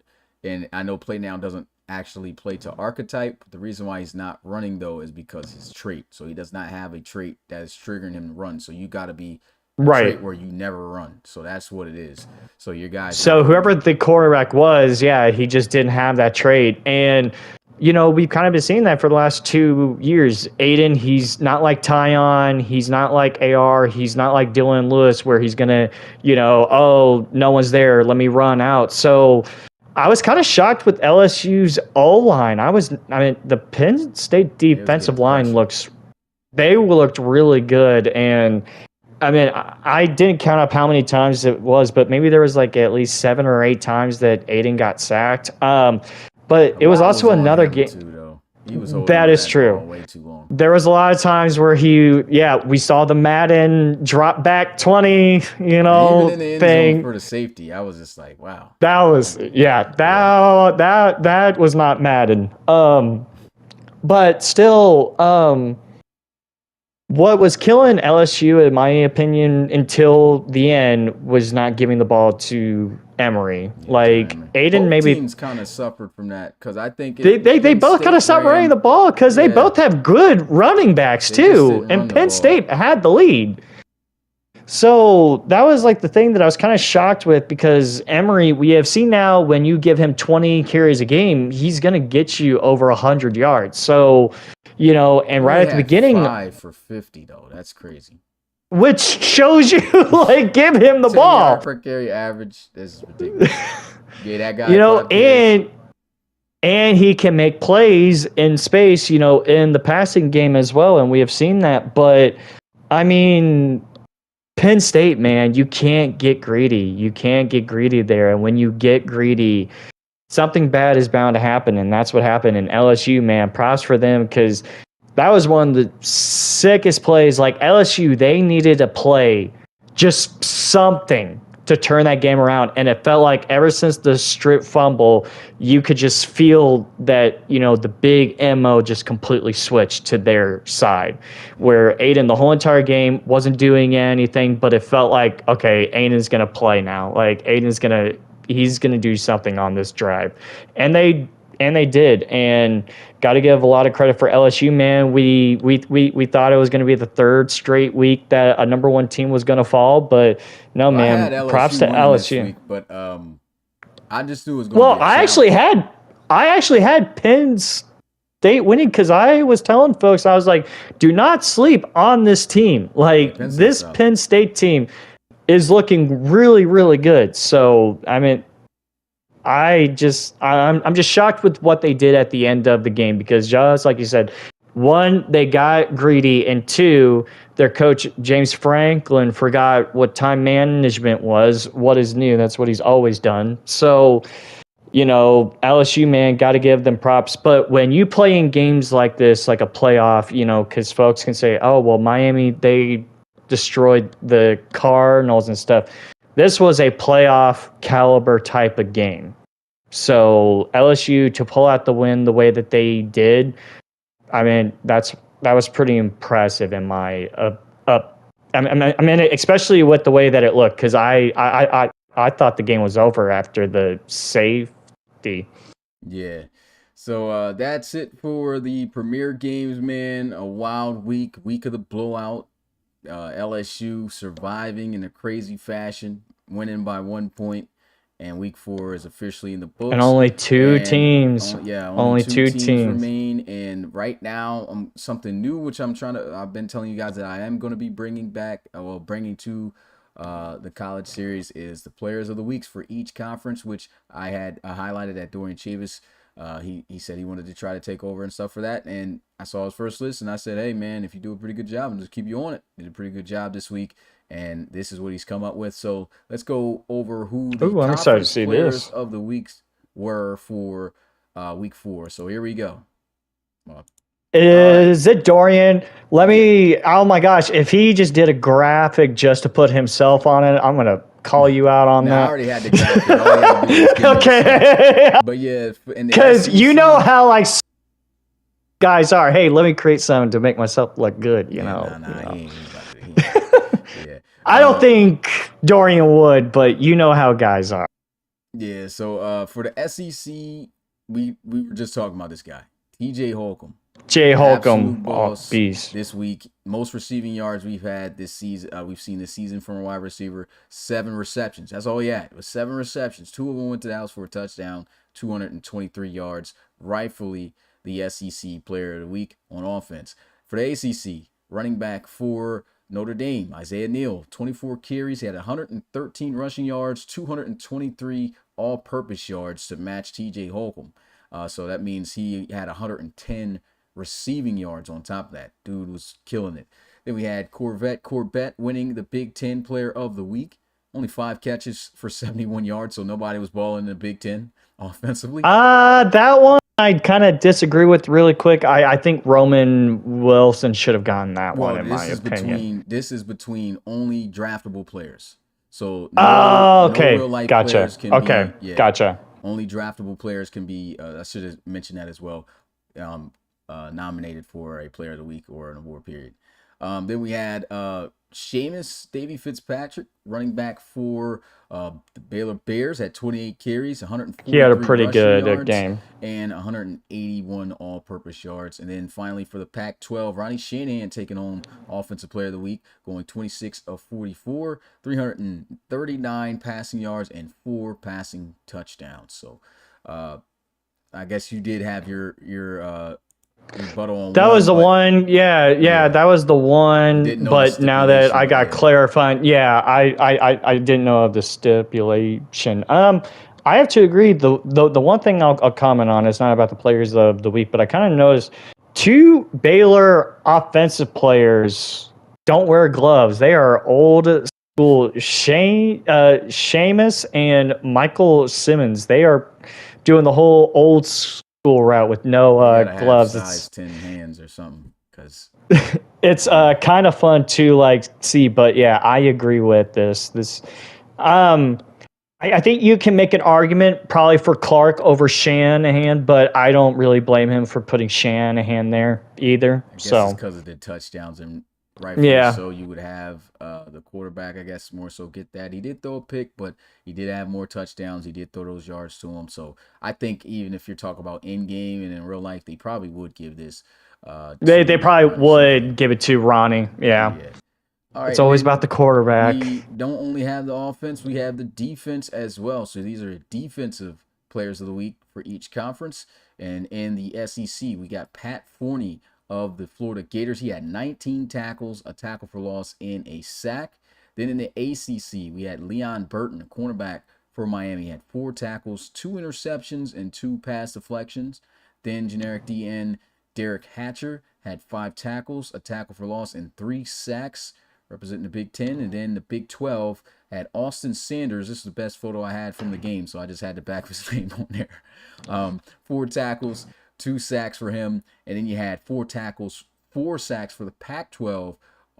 and I know Play Now doesn't actually play to archetype. The reason why he's not running though is because his trait. So he does not have a trait that is triggering him to run. So you got to be a Right. trait where you never run. So that's what it is. So your guys. So whoever the quarterback was, yeah, he just didn't have that trait. And we've kind of been seeing that for the last 2 years. Aiden, he's not like Tyon, he's not like AR, he's not like Dylan Lewis, where he's gonna, oh, no one's there, let me run out. So I was kind of shocked with LSU's O line. The Penn State defensive line looked really good, and I didn't count up how many times it was, but maybe there was like at least 7 or 8 times that Aiden got sacked. But it was also another game. That is true. Way too long. There was a lot of times where we saw the Madden drop back 20, even in the end thing zone for the safety. I was just like, wow. That was that was not Madden. But still, what was killing LSU, in my opinion, until the end, was not giving the ball to Emory. Aiden, both maybe teams kind of suffered from that, because I think they both kind of stopped running the ball because they both have good running backs too, and Penn State had the lead. So that was like the thing that I was kind of shocked with, because Emory, we have seen now when you give him 20 carries a game, he's going to get you over 100 yards. So, and right at the beginning, 5 for 50 though. That's crazy. Which shows you, give him the 10 ball. Yard per carry average. This is ridiculous. Yeah, that guy. And he can make plays in space, in the passing game as well, and we have seen that. But Penn State, man, you can't get greedy. You can't get greedy there, and when you get greedy, something bad is bound to happen, and that's what happened in LSU, man. Props for them, because that was one of the sickest plays. Like LSU, they needed a play, just something to turn that game around. And it felt like ever since the strip fumble, you could just feel that, the big MO just completely switched to their side, where Aiden the whole entire game wasn't doing anything, but it felt like, okay, Aiden's going to play now. Like he's going to do something on this drive. And they did, and got to give a lot of credit for LSU, man. We thought it was going to be the third straight week that a number 1 team was going to fall, but no, man. Props to LSU. Week, but I just knew it was going to be a challenge. I actually had Penn State winning, because I was telling folks, I was like, do not sleep on this team. Like, this Penn State team is looking really, really good. So I'm just shocked with what they did at the end of the game, because just like you said, 1, they got greedy, and 2, their coach James Franklin forgot what time management was. What is new? That's what he's always done. So, LSU, man, got to give them props. But when you play in games like this, like a playoff, because folks can say, oh, well, Miami, they destroyed the Cardinals and stuff. This was a playoff caliber type of game. So LSU to pull out the win the way that they did, that was pretty impressive in my especially with the way that it looked, because I thought the game was over after the safety. Yeah. So that's it for the premier games, man. A wild week of the blowout. LSU surviving in a crazy fashion, winning by 1 point, and week 4 is officially in the books. And only 2 teams. Only two teams remain. And right now, something new, which I've been telling you guys that I am going to be bringing to the college series, is the players of the weeks for each conference, which I had highlighted at Dorian Chavis. He said he wanted to try to take over and stuff for that, and I saw his first list, and I said, hey man, if you do a pretty good job, I'll just keep you on it. Did a pretty good job this week, and this is what he's come up with. So let's go over who the conference players of the weeks were for week 4. So here we go. Is it Dorian? Let me. Oh my gosh! If he just did a graphic just to put himself on it, I'm gonna call you out on Now I that. already had the graphic. All you had to do was give me the stats. Okay. But yeah, in the Because you know SEC, how like guys are. Hey, let me create something to make myself look good. You yeah, know. nah, You know. he ain't about to. He ain't about to. Yeah. I don't think Dorian would, but you know how guys are. Yeah. So for the SEC, we were just talking about this guy, TJ Holcomb. Jay Holcomb, Absolute oh, boss beast. this week. Most receiving yards we've had this season. We've seen this season from a wide receiver. 7 receptions. That's all he had. It was 7 receptions. 2 of them went to the house for a touchdown. 223 yards. Rightfully the SEC Player of the Week on offense. For the ACC, running back for Notre Dame, Isaiah Neal, 24 carries. He had 113 rushing yards, 223 all-purpose yards to match TJ Holcomb. So that means he had 110 receiving yards on top of that. Dude was killing it. Then we had Corbett winning the Big Ten Player of the Week. Only 5 catches for 71 yards, so nobody was balling in the Big Ten offensively. That one I kind of disagree with really quick. I think Roman Wilson should have gotten that one in my opinion. This is between only draftable players. So Oh, no okay. real life Gotcha. players can Okay. be. Yeah, Gotcha. only draftable players can be. I should have mentioned that as well. Nominated for a Player of the Week or an award period. Then we had Seamus Davy Fitzpatrick, running back for the Baylor Bears, had 28 carries, 143 He had a pretty rushing good yards, game. and 181 all-purpose yards. And then finally for the Pac-12, Ronnie Shanahan taking on Offensive Player of the Week, going 26 of 44, 339 passing yards, and 4 passing touchdowns. So I guess you did have your rebuttal on That one, was the but one. Yeah, that was the one. Didn't know the But now that stipulation, I but got yeah. clarified, yeah, I didn't know of the stipulation. I have to agree. The one thing I'll comment on is not about the players of the week, but I kind of noticed 2 Baylor offensive players don't wear gloves. They are old school. Seamus and Michael Simmons. They are doing the whole old school route with no you gotta gloves. have size 10 hands or something, because It's kind of fun to like see, but yeah, I agree with this. I think you can make an argument probably for Clark over Shanahan, but I don't really blame him for putting Shanahan there either. I guess So it's because of the touchdowns, and rightfully yeah, so. You would have the quarterback, I guess, more so get that. He did throw a pick, but he did have more touchdowns. He did throw those yards to him. So I think even if you're talking about in game and in real life, they probably would give this. they To probably Ronnie would Shanahan. give it to Ronnie. Yeah, Yeah. All it's right, and always then about the quarterback. we don't only have the offense, we have the defense as well. So these are defensive players of the week for each conference. And in the SEC, we got Pat Forney of the Florida Gators. He had 19 tackles, a tackle for loss, and a sack. Then in the ACC, we had Leon Burton, a cornerback for Miami. He had 4 tackles, 2 interceptions, and 2 pass deflections. Then generic DN Derek Hatcher had 5 tackles, a tackle for loss, and 3 sacks, representing the Big Ten. And then the Big 12 had Austin Sanders. This is the best photo I had from the game, so I just had to back his name on there. 4 tackles, 2 sacks for him. And then you had 4 tackles, 4 sacks for the Pac-12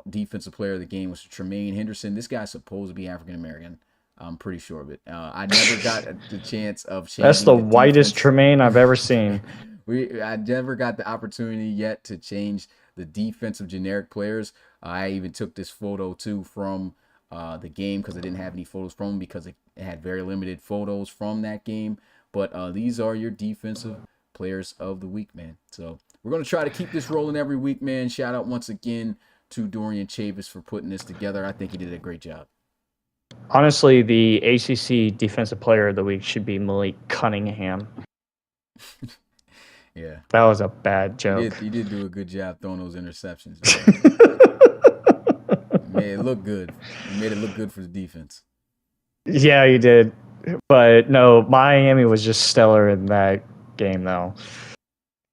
defensive player of the game, was Tremaine Henderson. This guy's supposed to be African-American. I'm pretty sure of it. I never got the chance of changing That's the whitest defense. Tremaine I've ever seen. I never got the opportunity yet to change the defensive generic players. I even took this photo too from the game because I didn't have any photos from him because it had very limited photos from that game. But these are your defensive players of the week, man. So we're going to try to keep this rolling every week, man. Shout out once again to Dorian Chavis for putting this together. I think he did a great job. Honestly, the ACC Defensive Player of the Week should be Malik Cunningham. Yeah. That was a bad joke. He did do a good job throwing those interceptions. Made it look good. He made it look good for the defense. Yeah, he did. But no, Miami was just stellar in that game, though.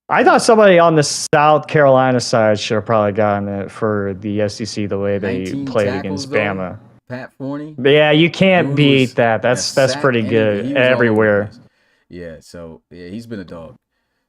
I thought somebody on the South Carolina side should have probably gotten it for the SEC the way they 19 played tackles, against though. Bama. Pat Forney. But yeah, you can't Dude beat was that. a That's sack pretty and good he was all over the everywhere. place. Yeah, so yeah, he's been a dog.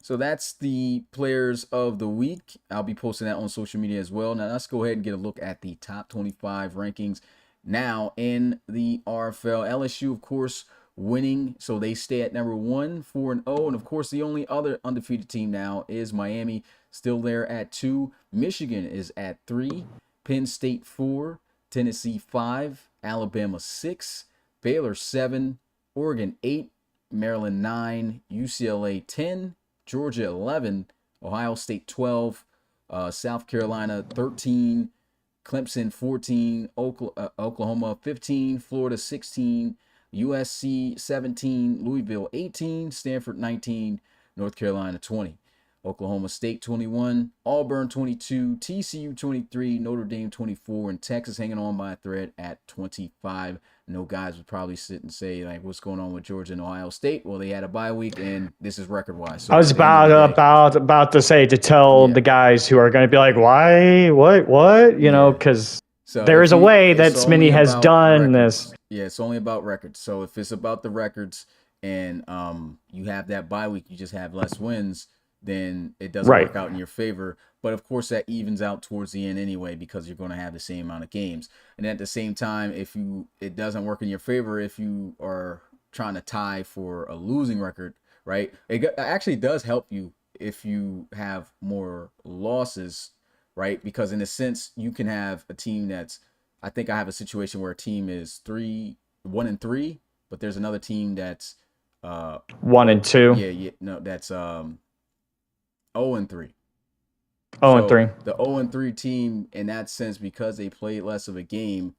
So that's the players of the week. I'll be posting that on social media as well. Now let's go ahead and get a look at the top 25 rankings now in the RFL. LSU, of course, winning, so they stay at number 1, 4-0. And of course, the only other undefeated team now is Miami, still there at 2. Michigan is at 3. Penn State 4. Tennessee 5. Alabama 6. Baylor 7. Oregon 8. Maryland 9. UCLA 10. Georgia 11, Ohio State 12, South Carolina 13, Clemson 14, Oklahoma 15, Florida 16, USC 17, Louisville 18, Stanford 19, North Carolina 20. Oklahoma State 21, Auburn 22, TCU 23, Notre Dame 24, and Texas hanging on by a thread at 25. No guys would probably sit and say, like, what's going on with Georgia and Ohio State? Well, they had a bye week, and this is record-wise. So I was about to say, to tell the guys who are going to be like, why, what, you know, because there is a way that Smitty has done this. Yeah, it's only about records. So if it's about the records and you have that bye week, you just have less wins, then it doesn't work out in your favor. But of course, that evens out towards the end anyway, because you're going to have the same amount of games. And at the same time, it doesn't work in your favor if you are trying to tie for a losing record, right? It actually does help you if you have more losses, right? Because in a sense, you can have a team that's, I think I have a situation where a team is 1-3, but there's another team that's 1-2. Yeah, no, that's 0-3. 0-3. The 0-3 team, in that sense, because they played less of a game,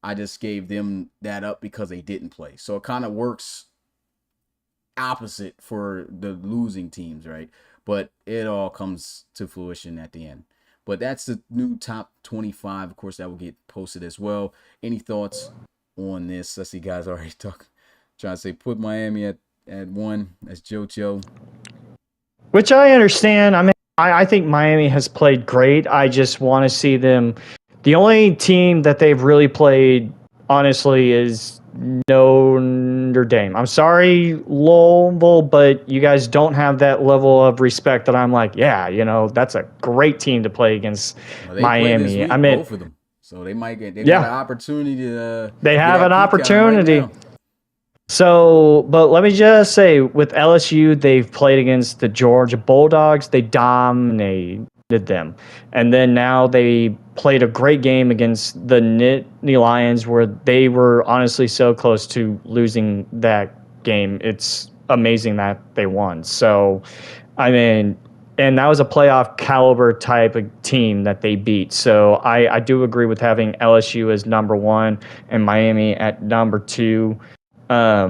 I just gave them that up because they didn't play. So it kind of works opposite for the losing teams, right? But it all comes to fruition at the end. But that's the new top 25. Of course, that will get posted as well. Any thoughts on this? Let's see, guys already trying to say put Miami at 1. That's Joe. Which I understand. I mean, I think Miami has played great. I just want to see them. The only team that they've really played, honestly, is Notre Dame. I'm sorry, Louisville, but you guys don't have that level of respect that I'm like, yeah, you know, that's a great team to play against Miami. I mean, both of them, so they might get got an opportunity to. They have an opportunity. Right, so, but let me just say, with LSU, they've played against the Georgia Bulldogs. They dominated them. And then now they played a great game against the Nittany Lions, where they were honestly so close to losing that game. It's amazing that they won. So, I mean, and that was a playoff caliber type of team that they beat. So I do agree with having LSU as number 1 and Miami at number 2. I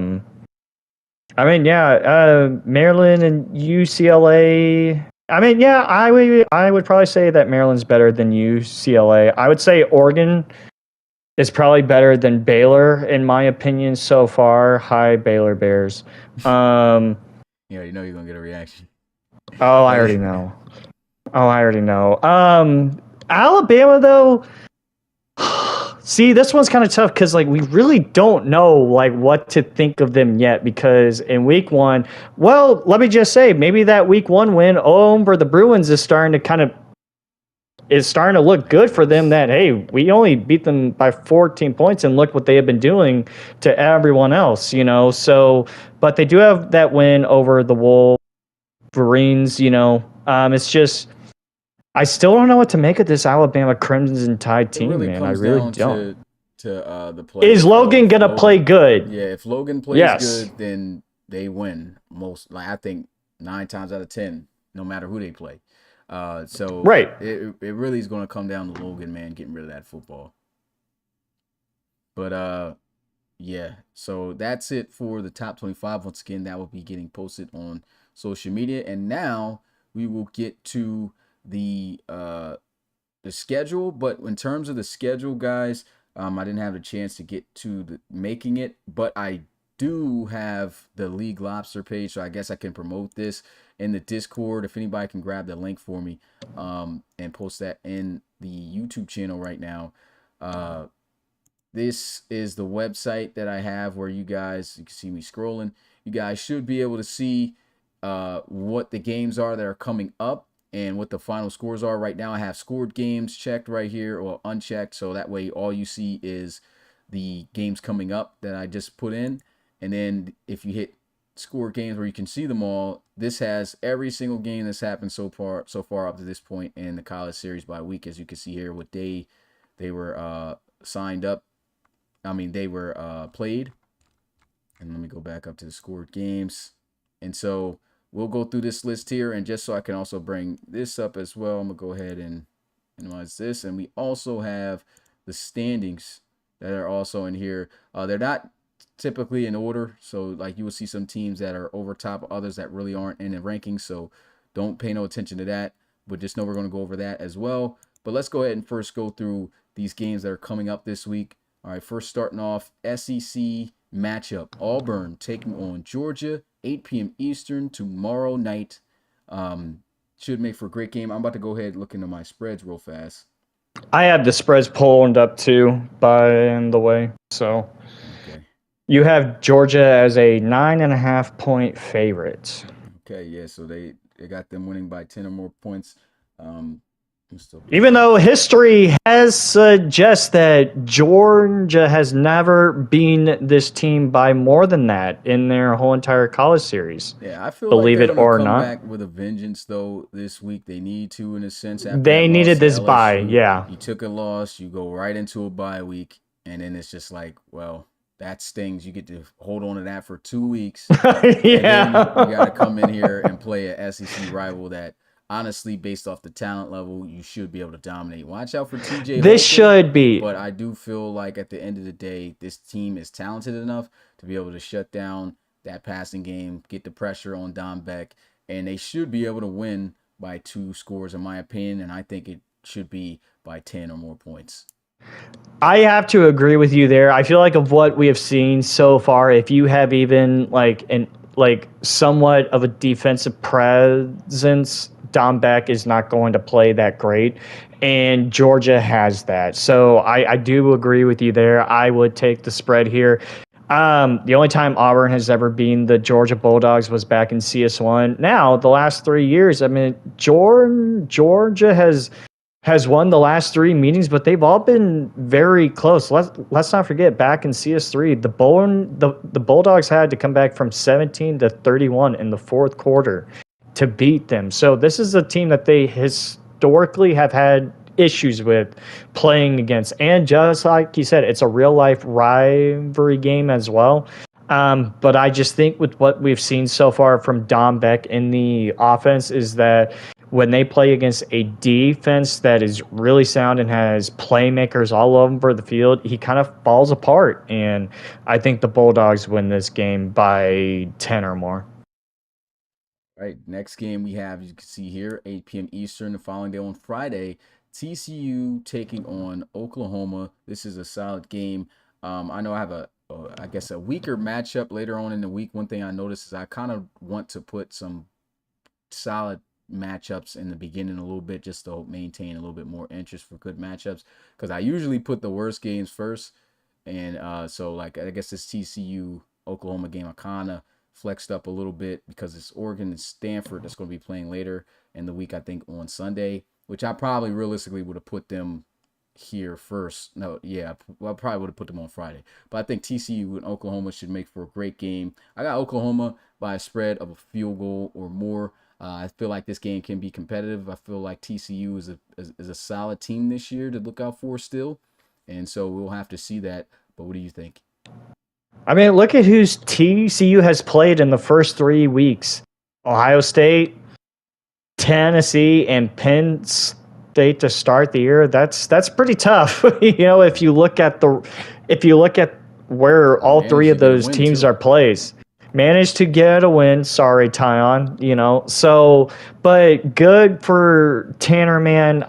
mean, Maryland and UCLA. I mean, I would probably say that Maryland's better than UCLA. I would say Oregon is probably better than Baylor, in my opinion, so far. Hi, Baylor Bears. Yeah, you know you're gonna get a reaction. Oh, I already know. Alabama, though. See, this one's kind of tough because, like, we really don't know, like, what to think of them yet, because in week 1, well, let me just say, maybe that week 1 win over the Bruins is starting to look good for them, that, hey, we only beat them by 14 points and look what they have been doing to everyone else, you know. So, but they do have that win over the Wolverines, you know. It's just, I still don't know what to make of this Alabama Crimson Tide team, man. I really don't. To the play. Is Logan gonna play good? Yeah, if Logan plays good, then they win most. Like, I think 9 times out of 10, no matter who they play. So it really is going to come down to Logan, man, getting rid of that football. But yeah. So that's it for the top 25. Once again, that will be getting posted on social media, and now we will get to the schedule. But in terms of the schedule, guys, I didn't have a chance to get to making it, but I do have the League Lobster page, so I guess I can promote this in the Discord. If anybody can grab the link for me and post that in the YouTube channel right now. This is the website that I have where you can see me scrolling. You guys should be able to see what the games are that are coming up and what the final scores are. Right now I have scored games checked right here, or unchecked, so that way all you see is the games coming up that I just put in. And then if you hit score games where you can see them all, this has every single game that's happened so far up to this point in the college series by week. As you can see here, what day they were signed up. I mean, they were played. And let me go back up to the scored games. And so we'll go through this list here, and just so I can also bring this up as well, I'm gonna go ahead and minimize this. And we also have the standings that are also in here. They're not typically in order, so like you will see some teams that are over top of others that really aren't in the rankings, so don't pay no attention to that, but just know we're going to go over that as well. But let's go ahead and first go through these games that are coming up this week. All right, first starting off, SEC matchup, Auburn taking on Georgia, 8 p.m. Eastern tomorrow night. Should make for a great game. I'm about to go ahead and look into my spreads real fast. I have the spreads pulled up too, by the way. So Okay. you have Georgia as a 9.5-point favorite. Okay, yeah, so they got them winning by 10 or more points. Even though history has suggests that Georgia has never beaten this team by more than that in their whole entire college series. Yeah, I feel Believe like they're it gonna or come not. back with a vengeance though this week. They need to, in a sense. After They that needed loss to this bye, LSU, yeah. You took a loss, you go right into a bye week, and then it's just like, well, that stings. You get to hold on to that for 2 weeks. Yeah. And then you got to come in here and play a SEC rival that, honestly, based off the talent level, you should be able to dominate. Watch out for TJ. This should be. But I do feel like at the end of the day, this team is talented enough to be able to shut down that passing game, get the pressure on Don Beck, and they should be able to win by 2 scores, in my opinion, and I think it should be by 10 or more points. I have to agree with you there. I feel like of what we have seen so far, if you have even like somewhat of a defensive presence, Don Beck is not going to play that great, and Georgia has that. So I do agree with you there. I would take the spread here. The only time Auburn has ever been the Georgia Bulldogs was back in CS1. Now, the last 3 years, I mean, Georgia has won the last 3 meetings, but they've all been very close. Let's not forget, back in CS3, the Bulldogs had to come back from 17 to 31 in the fourth quarter to beat them. So this is a team that they historically have had issues with playing against. And just like you said, it's a real-life rivalry game as well. But I just think with what we've seen so far from Don Beck in the offense is that when they play against a defense that is really sound and has playmakers all over the field, he kind of falls apart. And I think the Bulldogs win this game by 10 or more. All right, next game we have, you can see here, 8 p.m. Eastern, the following day on Friday, TCU taking on Oklahoma. This is a solid game. I know I have I guess a weaker matchup later on in the week. One thing I noticed is I kind of want to put some solid matchups in the beginning a little bit, just to maintain a little bit more interest for good matchups, because I usually put the worst games first. And so like, I guess this TCU Oklahoma game I kind of flexed up a little bit because it's Oregon and Stanford that's going to be playing later in the week, I think on Sunday, which I probably realistically would have put them here first. No, yeah, well, I probably would have put them on Friday. But I think TCU and Oklahoma should make for a great game. I got Oklahoma by a spread of a field goal or more. I feel like this game can be competitive. I feel like TCU is a solid team this year to look out for still. And so we'll have to see that. But what do you think? I mean, look at who TCU has played in the first 3 weeks. Ohio State, Tennessee, and Penn State to start the year. That's pretty tough. If you look at where all 3 of those teams are placed. Managed to get a win. Sorry, Tyon. So, but good for Tanner, man.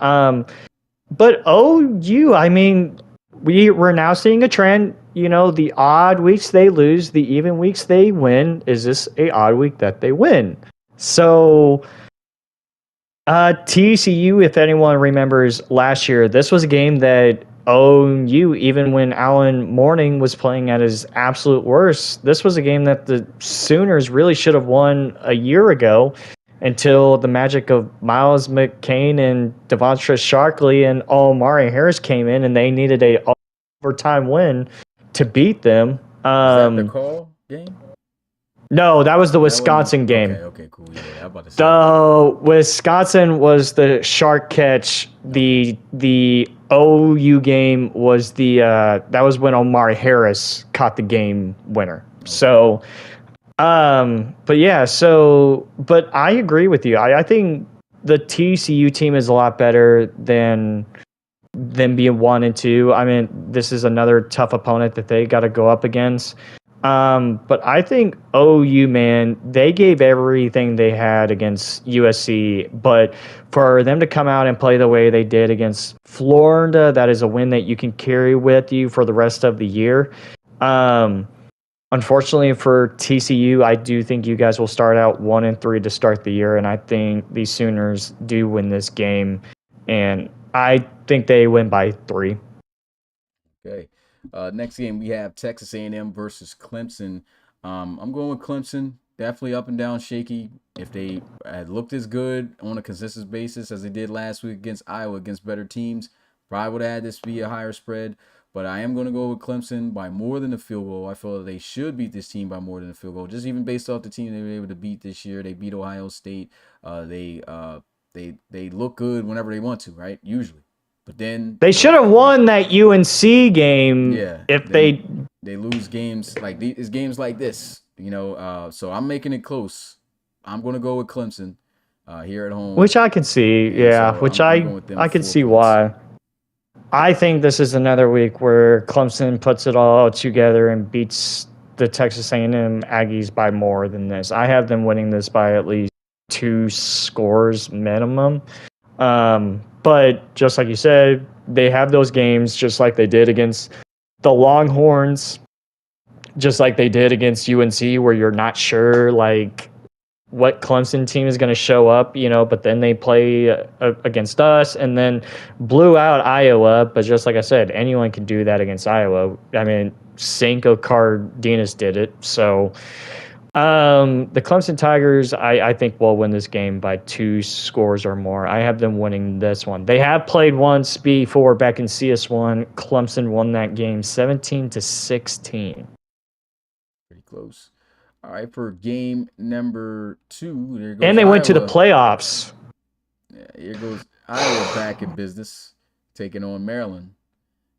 But OU, I mean, we're now seeing a trend. The odd weeks they lose, the even weeks they win. Is this a odd week that they win? So, TCU, if anyone remembers last year, this was a game that OU, even when Allen Mourning was playing at his absolute worst. This was a game that the Sooners really should have won a year ago until the magic of Miles McCain and Devontre Sharkley and Omari Harris came in, and they needed a overtime win to beat them. Is that the call game? No, that was the That wasn't Wisconsin game. Okay, cool. Yeah, I'm about to say. The Wisconsin was the shark catch. The OU game was that was when Omari Harris caught the game winner. So, but yeah, but I agree with you. I think the TCU team is a lot better than being 1 and 2. I mean, this is another tough opponent that they got to go up against. But I think OU, man, they gave everything they had against USC. But for them to come out and play the way they did against Florida, that is a win that you can carry with you for the rest of the year. Unfortunately for TCU, I do think you guys will start out 1 and 3 to start the year, and I think the Sooners do win this game, and I think they win by 3. Okay. Next game we have Texas A&M versus Clemson. I'm going with Clemson. Definitely up and down shaky. If they had looked as good on a consistent basis as they did last week against Iowa, against better teams, probably would have had this be a higher spread. But I am going to go with Clemson by more than a field goal. I feel that they should beat this team by more than a field goal. Just even based off the team they were able to beat this year. They beat Ohio State. They look good whenever they want to, right? Usually. But then they should have won that UNC game. Yeah, if they lose games like these, games like this, So I'm making it close. I'm gonna go with Clemson here at home, which I can see. Yeah, so which I can see why. I think this is another week where Clemson puts it all together and beats the Texas A&M Aggies by more than this. I have them winning this by at least 2 scores minimum. But just like you said, they have those games just like they did against the Longhorns, just like they did against UNC, where you're not sure like what Clemson team is going to show up, but then they play against us and then blew out Iowa. But just like I said, anyone can do that against Iowa. I mean, Cinco Cardenas did it. So the Clemson Tigers, I think, will win this game by 2 scores or more. I have them winning this one. They have played once before back in CS1. Clemson won that game 17-16. Pretty close. All right, for game number 2, there goes and they Iowa. Went to the playoffs. Yeah, here goes Iowa back in business, taking on Maryland.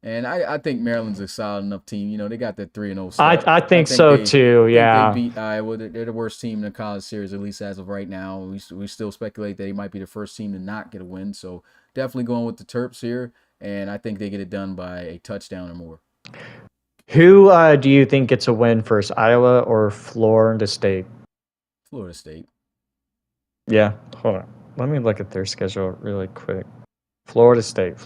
And I think Maryland's a solid enough team. They got that 3-0 start. I think so too. Yeah, they beat Iowa. They're the worst team in the college series, at least as of right now. We still speculate that they might be the first team to not get a win. So definitely going with the Terps here, and I think they get it done by a touchdown or more. Who do you think gets a win first, Iowa or Florida State? Florida State. Yeah, hold on. Let me look at their schedule really quick. Florida State.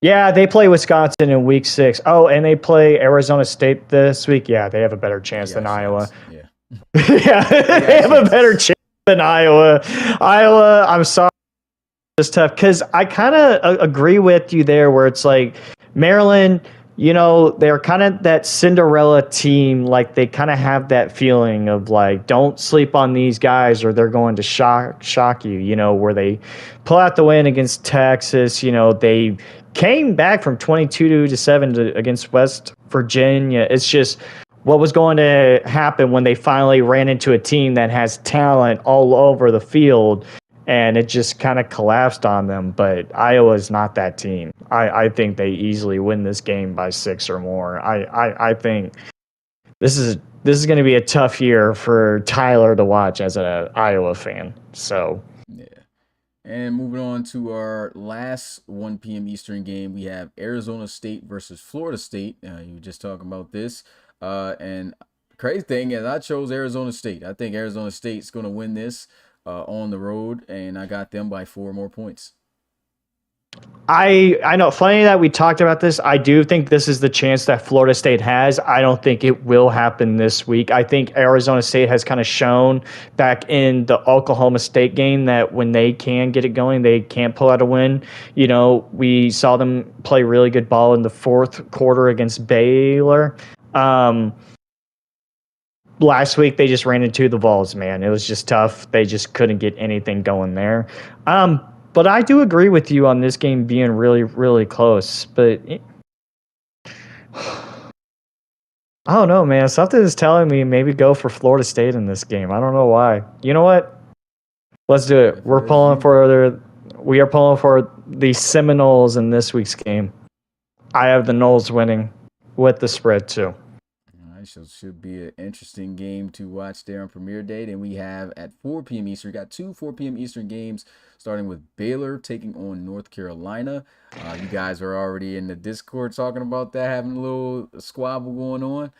Yeah, they play Wisconsin in week 6. Oh, and they play Arizona State this week. Yeah, they have a better chance than Iowa. Yeah. Yeah, they have a better chance than Iowa. I'm sorry. It's tough because I kind of agree with you there where it's like Maryland, they're kind of that Cinderella team. Like they kind of have that feeling of like, don't sleep on these guys or they're going to shock you, where they pull out the win against Texas. They came back from 22-7 against West Virginia. It's just what was going to happen when they finally ran into a team that has talent all over the field. And it just kind of collapsed on them. But Iowa's not that team. I think they easily win this game by 6 or more. I think this is going to be a tough year for Tyler to watch as an Iowa fan. So yeah. And moving on to our last 1 p.m. Eastern game, we have Arizona State versus Florida State. You were just talking about this. And crazy thing is I chose Arizona State. I think Arizona State's going to win this on the road, and I got them by 4 more points. I know. Funny that we talked about this. I do think this is the chance that Florida State has. I don't think it will happen this week. I think Arizona State has kind of shown back in the Oklahoma State game that when they can get it going, they can pull out a win. You know, we saw them play really good ball in the fourth quarter against Baylor. Last week they just ran into the Vols, man. It was just tough. They just couldn't get anything going there. But I do agree with you on this game being really, really close. I don't know, man. Something is telling me maybe go for Florida State in this game. I don't know why. You know what? Let's do it. We are pulling for the Seminoles in this week's game. I have the Noles winning with the spread too. All right, so it should be an interesting game to watch there on premiere date. And we have at 4 p.m. Eastern, we got two 4 p.m. Eastern games, starting with Baylor taking on North Carolina. You guys are already in the Discord talking about that, having a little squabble going on.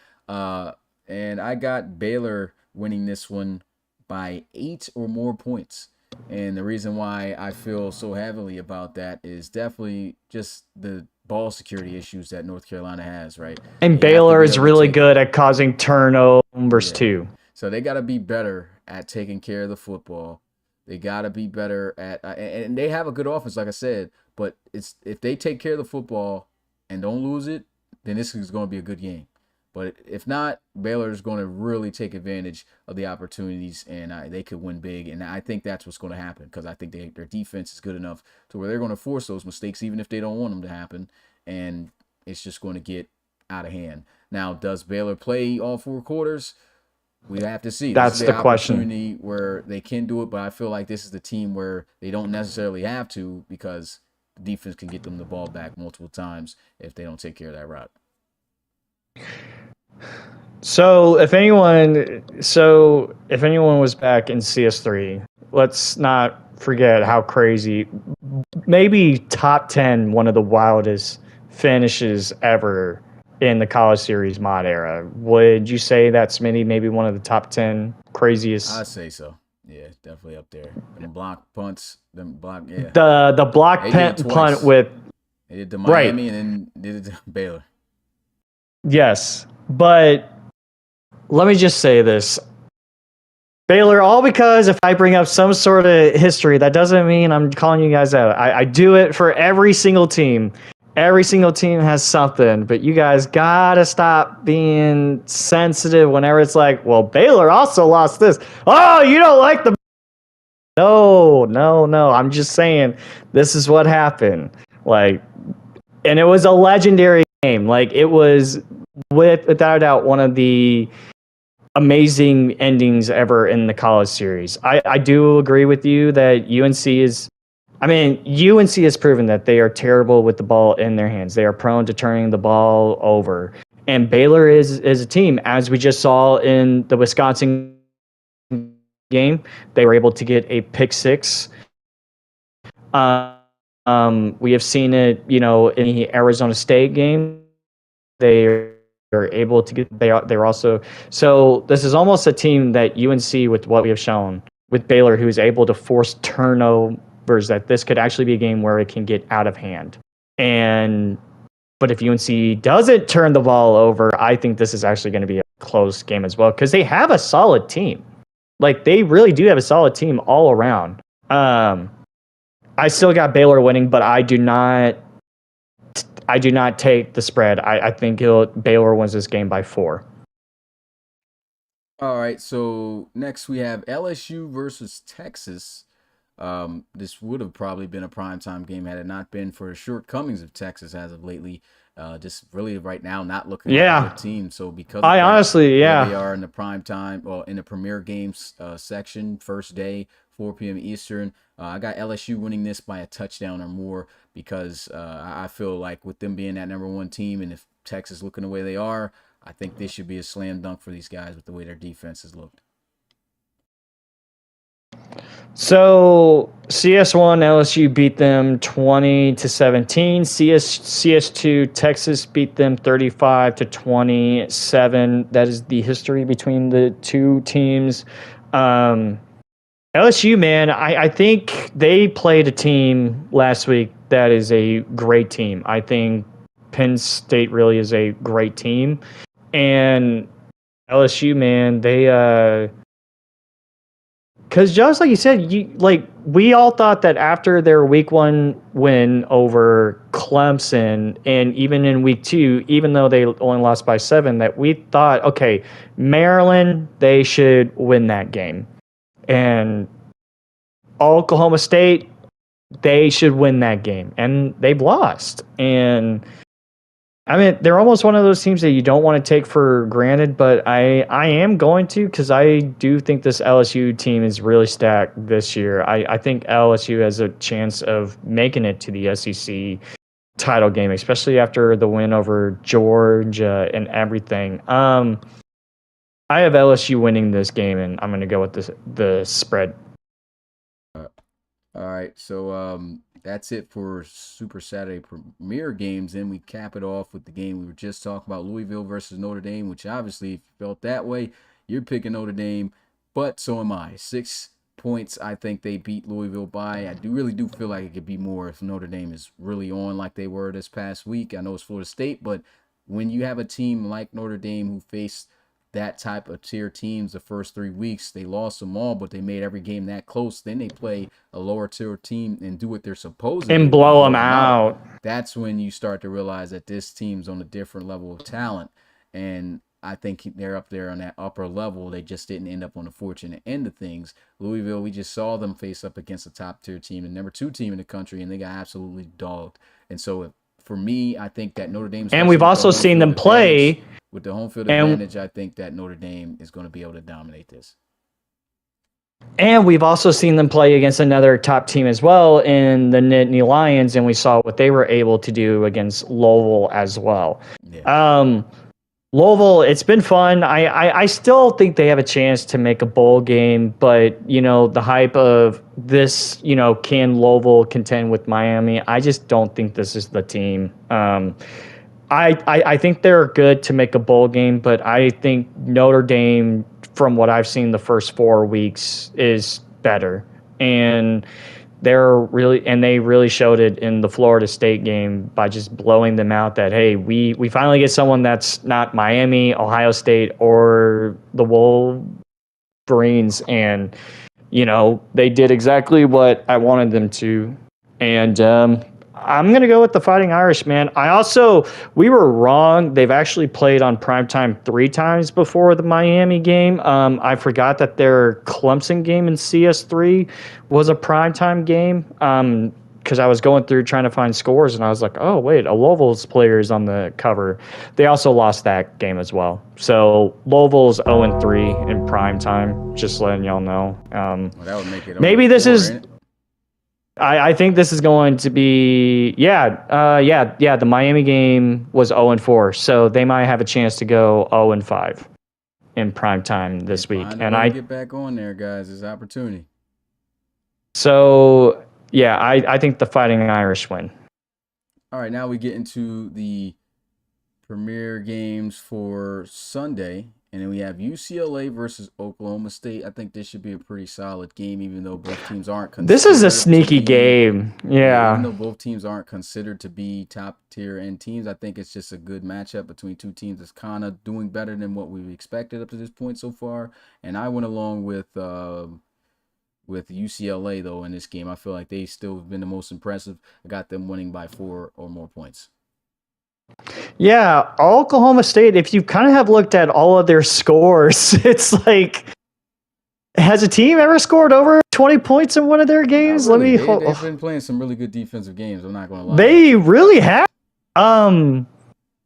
And I got Baylor winning this one by 8 or more points. And the reason why I feel so heavily about that is definitely just the ball security issues that North Carolina has, right? And Baylor is really good at causing turnovers too. So they got to be better at taking care of the football. They got to be better at, and they have a good offense, like I said. But if they take care of the football and don't lose it, then this is going to be a good game. But if not, Baylor is going to really take advantage of the opportunities, and they could win big. And I think that's what's going to happen because I think their defense is good enough to where they're going to force those mistakes, even if they don't want them to happen. And it's just going to get out of hand. Now, does Baylor play all 4 quarters? We have to see. That's the question. Opportunity where they can do it, but I feel like this is the team where they don't necessarily have to because the defense can get them the ball back multiple times if they don't take care of that route. So if anyone was back in CS3, let's not forget how crazy, maybe top 10, one of the wildest finishes ever in the college series mod era. Would you say that's maybe one of the top 10 craziest? I'd say so. Yeah, definitely up there. Them block punts, The block punt with they did to Miami and then did it to Baylor. Yes, but let me just say this. Baylor, all because if I bring up some sort of history, that doesn't mean I'm calling you guys out. I do it for every single team. Every single team has something, but you guys gotta stop being sensitive whenever it's like, well, Baylor also lost this. Oh, you don't like the... No. I'm just saying this is what happened. And it was a legendary game. It was without a doubt one of the amazing endings ever in the college series. I do agree with you that UNC has proven that they are terrible with the ball in their hands. They are prone to turning the ball over. And Baylor is a team, as we just saw in the Wisconsin game, they were able to get a pick 6. We have seen it, in the Arizona State game. They are able to get. They're also. So this is almost a team that UNC, with what we have shown with Baylor, who is able to force turnovers. That this could actually be a game where it can get out of hand. But if UNC doesn't turn the ball over, I think this is actually going to be a close game as well because they have a solid team. They really do have a solid team all around. I still got Baylor winning, but I do not take the spread. I think Baylor wins this game by 4. All right, so next we have LSU versus Texas. This would have probably been a primetime game had it not been for the shortcomings of Texas as of lately. Just really right now not looking like a good team. So because they are in the primetime, in the premier games section, first day, 4 p.m. Eastern. I got LSU winning this by a touchdown or more because I feel like with them being that number 1 team and if Texas looking the way they are, I think this should be a slam dunk for these guys with the way their defense has looked. So CS1 LSU beat them 20-17. CS2 Texas beat them 35-27. That is the history between the two teams. LSU, man, I think they played a team last week that is a great team. I think Penn State really is a great team. And LSU, man, they because just like you said, we all thought that after their week one win over Clemson, and even in week two, even though they only lost by 7, that we thought, okay, Maryland, they should win that game. And Oklahoma State, they should win that game. And they've lost. And I mean, they're almost one of those teams that you don't want to take for granted, but I am going to, because I do think this LSU team is really stacked this year. I think LSU has a chance of making it to the SEC title game, especially after the win over Georgia and everything. I have LSU winning this game, and I'm going to go with the spread. All right, so that's it for Super Saturday Premier games. Then we cap it off with the game we were just talking about, Louisville versus Notre Dame, which obviously, if you felt that way, you're picking Notre Dame, but so am I. 6 points, I think they beat Louisville by. I really do feel like it could be more if Notre Dame is really on like they were this past week. I know it's Florida State, but when you have a team like Notre Dame who faced that type of tier teams the first 3 weeks, they lost them all, but they made every game that close. Then they play a lower tier team and do what they're supposed to do and blow them out. That's when you start to realize that this team's on a different level of talent. And I think they're up there on that upper level. They just didn't end up on the fortunate end of things. Louisville, we just saw them face up against a top tier team, the number 2 team in the country, and they got absolutely dogged. And so for me, I think that Notre Dame's, and we've also seen them play with the home field advantage. I think that Notre Dame is going to be able to dominate this. And we've also seen them play against another top team as well in the Nittany Lions, and we saw what they were able to do against Louisville as well. Yeah. Louisville, it's been fun. I still think they have a chance to make a bowl game, but, the hype of this, can Louisville contend with Miami? I just don't think this is the team. I think they're good to make a bowl game, but I think Notre Dame, from what I've seen the first 4 weeks, is better. And they really showed it in the Florida State game by just blowing them out that, hey, we finally get someone that's not Miami, Ohio State, or the Wolverines. And, they did exactly what I wanted them to. And, I'm going to go with the Fighting Irish, man. We were wrong. They've actually played on primetime 3 times before the Miami game. I forgot that their Clemson game in CS3 was a primetime game because I was going through trying to find scores, and I was like, oh, wait, a Louisville's player is on the cover. They also lost that game as well. So Louisville's 0-3 in primetime, just letting y'all know. Well, that would make it maybe this is... I think this is going to be, the Miami game was 0-4, so they might have a chance to go 0-5 in prime time this week. And I get back on there, guys. There's opportunity. So, I think the Fighting Irish win. All right, now we get into the premier games for Sunday. And then we have UCLA versus Oklahoma State. I think this should be a pretty solid game, even though both teams aren't considered. This is a sneaky game. Yeah. Even though both teams aren't considered to be top tier end teams, I think it's just a good matchup between 2 teams that's kind of doing better than what we've expected up to this point so far. And I went along with UCLA, though, in this game. I feel like they still have been the most impressive. I got them winning by 4 or more points. Yeah, Oklahoma State, if you kind of have looked at all of their scores, it's like, has a team ever scored over 20 points in one of their games? Really. They've been playing some really good defensive games, I'm not going to lie. They really have. The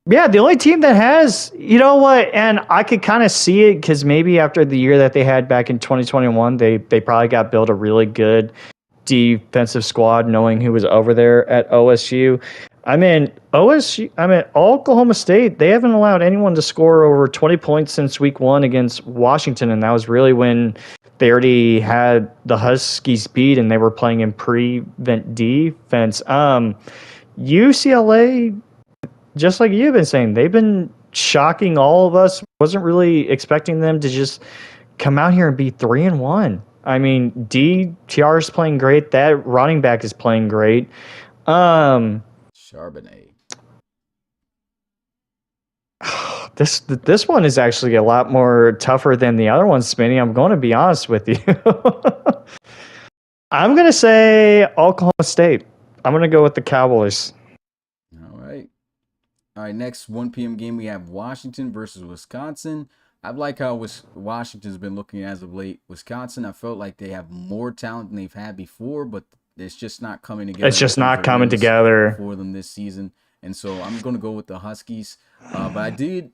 only team that has, and I could kind of see it because maybe after the year that they had back in 2021, they probably got built a really good defensive squad knowing who was over there at OSU. Oklahoma State, they haven't allowed anyone to score over 20 points since week 1 against Washington, and that was really when they already had the Huskies beat and they were playing in prevent defense. UCLA, just like you've been saying, they've been shocking all of us. Wasn't really expecting them to just come out here and be 3-1. I mean, DTR is playing great. That running back is playing great. Charbonnet. This one is actually a lot more tougher than the other ones, Smitty. I'm going to be honest with you. I'm going to say Oklahoma State. I'm going to go with the Cowboys. All right. All right, next 1 p.m. game, we have Washington versus Wisconsin. I like how Washington's been looking as of late. Wisconsin, I felt like they have more talent than they've had before, but it's just not coming together. It's just not coming together for them this season. And so I'm going to go with the Huskies. But I did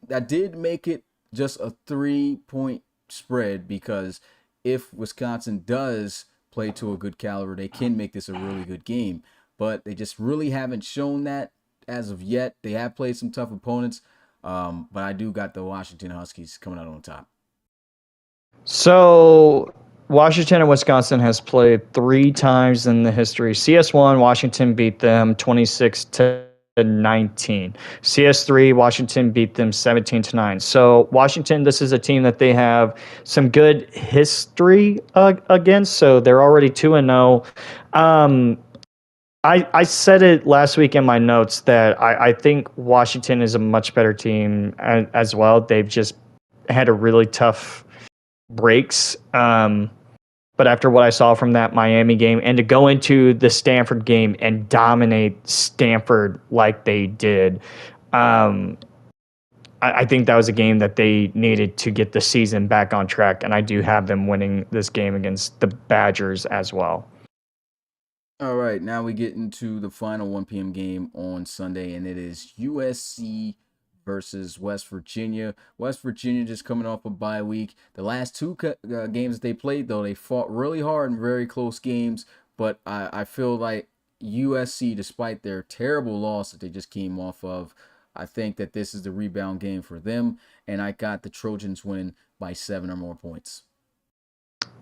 make it just a 3-point spread because if Wisconsin does play to a good caliber, they can make this a really good game. But they just really haven't shown that as of yet. They have played some tough opponents, but I do got the Washington Huskies coming out on top. So Washington and Wisconsin has played 3 times in the history. CS1, Washington beat them 26-19. CS3, Washington beat them 17-9. So Washington, this is a team that they have some good history against. So they're already 2-0. I said it last week in my notes that I think Washington is a much better team as well. They've just had a really tough breaks. But after what I saw from that Miami game and to go into the Stanford game and dominate Stanford like they did, I think that was a game that they needed to get the season back on track. And I do have them winning this game against the Badgers as well. All right, now we get into the final 1 p.m. game on Sunday, and it is USC versus West Virginia. West Virginia just coming off a bye week. The last 2 games that they played, though, they fought really hard in very close games, but I feel like USC, despite their terrible loss that they just came off of, I think that this is the rebound game for them, and I got the Trojans winning by 7 or more points.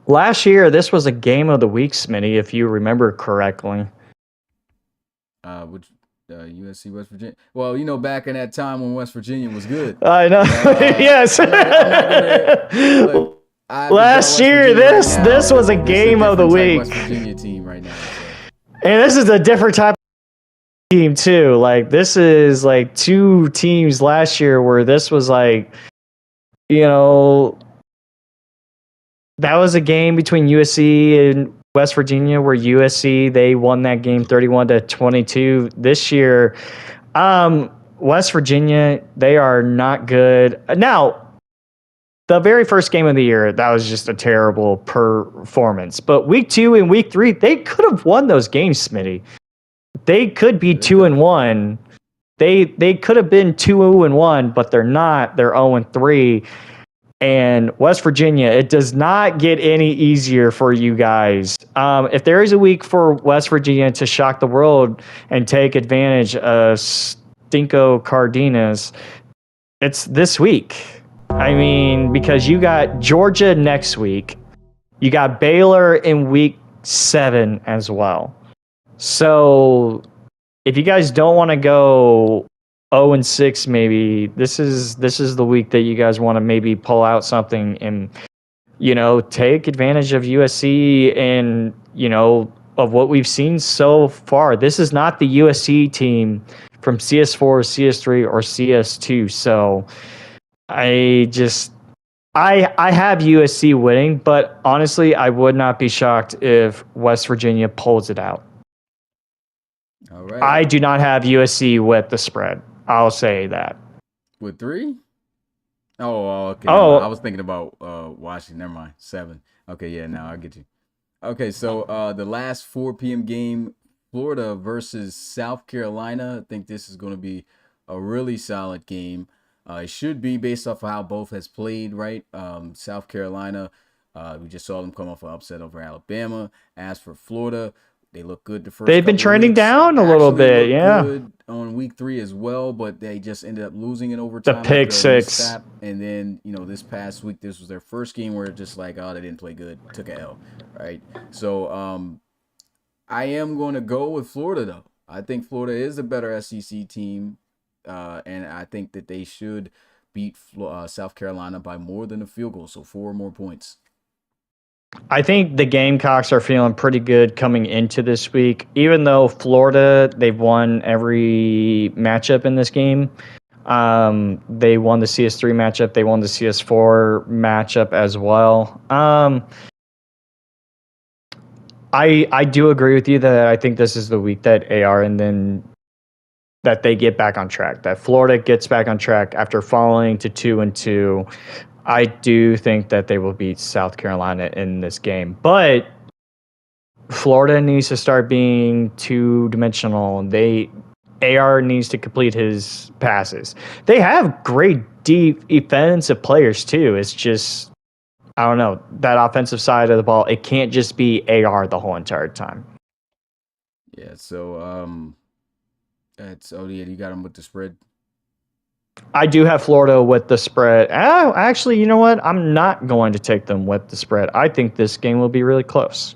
Last year, this was a game of the week, Smitty, if you remember correctly. Which USC, West Virginia. Well, back in that time when West Virginia was good. I know. Yes. Last year, this was a game of the week. West Virginia team right now. So. And this is a different type of team too. Like this is like 2 teams last year where this was like, that was a game between USC and West Virginia where USC, they won that game 31-22. This year, West Virginia, they are not good. Now, the very first game of the year, that was just a terrible performance. But week 2 and week 3, they could have won those games, Smitty. They could be 2-1. They could have been 2-1, but they're not. They're 0-3. And West Virginia, it does not get any easier for you guys. If there is a week for West Virginia to shock the world and take advantage of Stinko Cardenas, it's this week. I mean, because you got Georgia next week. You got Baylor in week 7 as well. So if you guys don't want to go 0-6, maybe this is the week that you guys want to maybe pull out something and take advantage of USC and of what we've seen so far. This is not the USC team from CS4, CS3, or CS2. So I have USC winning, but honestly, I would not be shocked if West Virginia pulls it out. All right. I do not have USC with the spread. I'll say that. With 3? Oh, okay. I was thinking about Washington. Never mind. 7. Okay, yeah, now I get you. Okay, so the last 4 p.m. game, Florida versus South Carolina. I think this is going to be a really solid game. It should be based off of how both has played, right? South Carolina, we just saw them come off an upset over Alabama. As for Florida, they look good the first. They've been trending down a little bit, yeah. Good on week 3 as well, but they just ended up losing in overtime. The pick 6. And then, this past week, this was their first game where it's just like, they didn't play good, took a L, right? So I am going to go with Florida, though. I think Florida is a better SEC team, and I think that they should beat South Carolina by more than a field goal, so 4 more points. I think the Gamecocks are feeling pretty good coming into this week, even though Florida, they've won every matchup in this game. They won the CS3 matchup. They won the CS4 matchup as well. I do agree with you that I think this is the week that AR and then that they get back on track. That Florida gets back on track after falling to 2-2. I do think that they will beat South Carolina in this game, but Florida needs to start being two-dimensional. AR needs to complete his passes. They have great deep offensive players too. It's just I don't know, that offensive side of the ball. It can't just be AR the whole entire time. Yeah. So that's yeah. You got them with the spread. I do have Florida with the spread. Oh, actually, you know what? I'm not going to take them with the spread. I think this game will be really close.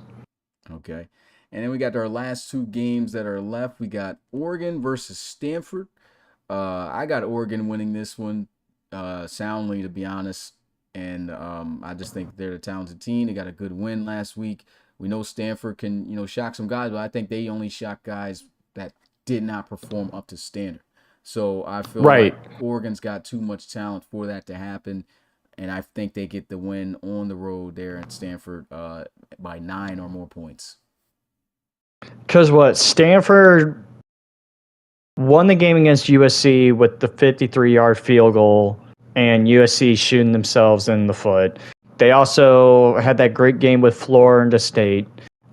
Okay. And then we got our last two games that are left. We got Oregon versus Stanford. I got Oregon winning this one soundly, to be honest. And I just think they're a talented team. They got a good win last week. We know Stanford can, shock some guys, but I think they only shock guys that did not perform up to standard. So I feel like Oregon's got too much talent for that to happen. And I think they get the win on the road there at Stanford by 9 or more points. Because Stanford won the game against USC with the 53-yard field goal, and USC shooting themselves in the foot. They also had that great game with Florida State,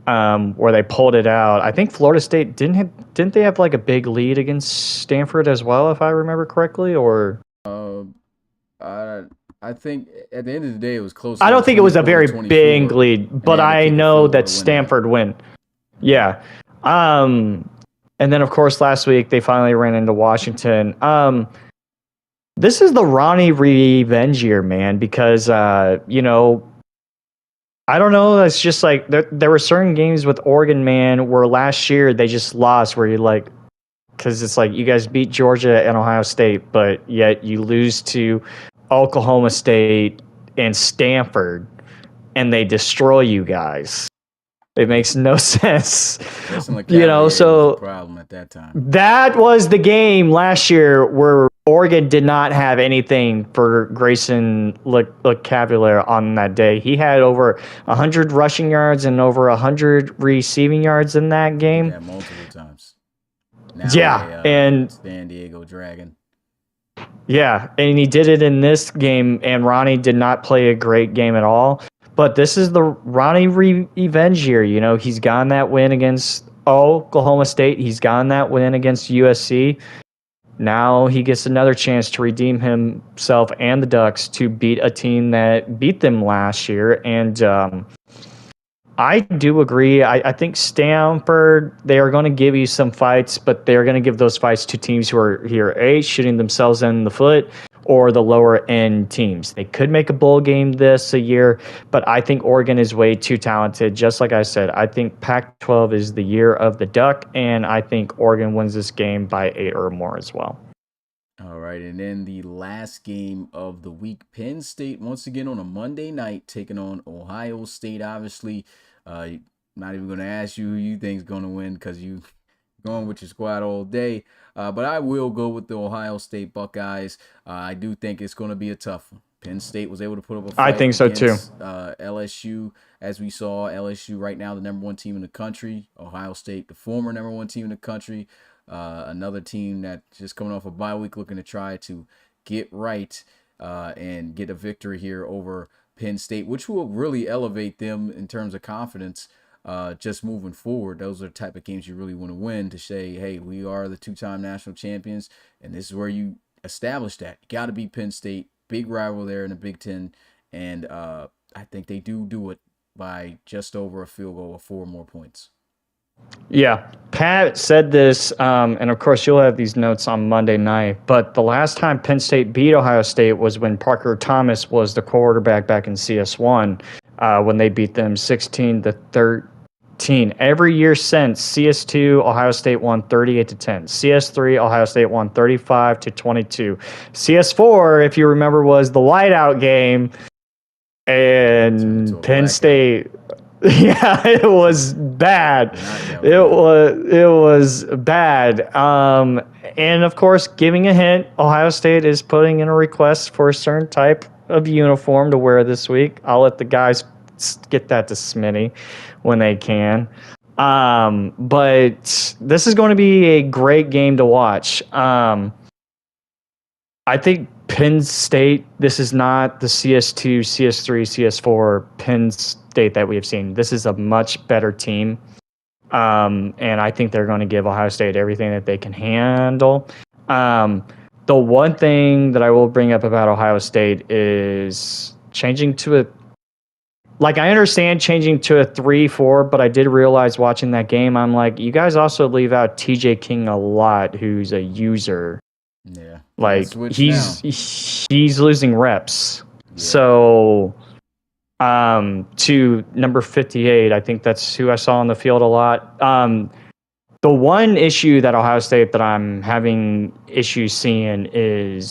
where they pulled it out. I think Florida State didn't they have like a big lead against Stanford as well, if I remember correctly, or I think at the end of the day it was close. I don't think it was a very big lead, but I know that Stanford win. Yeah. And then of course last week they finally ran into Washington. This is the Ronnie revenge year, man, because I don't know. It's just like there were certain games with Oregon, man, where last year they just lost. Where you're like, because it's like you guys beat Georgia and Ohio State, but yet you lose to Oklahoma State and Stanford, and they destroy you guys. It makes no sense. So problem at that time. That was the game last year where Oregon did not have anything for Grayson LeCavalier on that day. He had over 100 rushing yards and over 100 receiving yards in that game. Yeah, multiple times. And San Diego Dragon. Yeah, and he did it in this game, and Ronnie did not play a great game at all. But this is the Ronnie revenge year. He's gotten that win against Oklahoma State. He's gotten that win against USC. Now he gets another chance to redeem himself and the Ducks to beat a team that beat them last year. And I do agree. I think Stanford, they are going to give you some fights, but they're going to give those fights to teams who are here, shooting themselves in the foot, or the lower end teams. They could make a bowl game this a year, but I think Oregon is way too talented. Just like I said, I think Pac-12 is the year of the Duck, and I think Oregon wins this game by 8 or more as well. All right, and then the last game of the week, Penn State once again on a Monday night taking on Ohio State. Obviously, not even going to ask you who you think is going to win because you going with your squad all day. But I will go with the Ohio State Buckeyes. I do think it's going to be a tough one. Penn State was able to put up a fight. I think so too. LSU, as we saw, LSU right now the number 1 team in the country. Ohio State, the former number 1 team in the country. Another team that just coming off a bye week, looking to try to get right and get a victory here over Penn State, which will really elevate them in terms of confidence. Just moving forward, those are the type of games you really want to win to say, hey, we are the 2-time national champions, and this is where you establish that. You got to beat Penn State, big rival there in the Big Ten, and I think they do it by just over a field goal of 4 more points. Yeah, Pat said this, and of course you'll have these notes on Monday night, but the last time Penn State beat Ohio State was when Parker Thomas was the quarterback back in CS1, when they beat them 16-13. Every year since, CS2, Ohio State won 38-10. CS3, Ohio State won 35-22. CS4, if you remember, was the whiteout game. and Penn blackout. State. Yeah, it was bad. It was bad. And of course, giving a hint, Ohio State is putting in a request for a certain type of uniform to wear this week. I'll let the guys get that to Smitty when they can. But this is going to be a great game to watch. I think Penn State, this is not the CS2, CS3, CS4 Penn State that we have seen. This is a much better team. And I think they're going to give Ohio State everything that they can handle. The one thing that I will bring up about Ohio State is changing to I understand changing to a 3-4, but I did realize watching that game, I'm like, you guys also leave out TJ King a lot, who's a user. Yeah. He's losing reps. Yeah. So to number 58, I think that's who I saw on the field a lot. The one issue that Ohio State that I'm having issues seeing is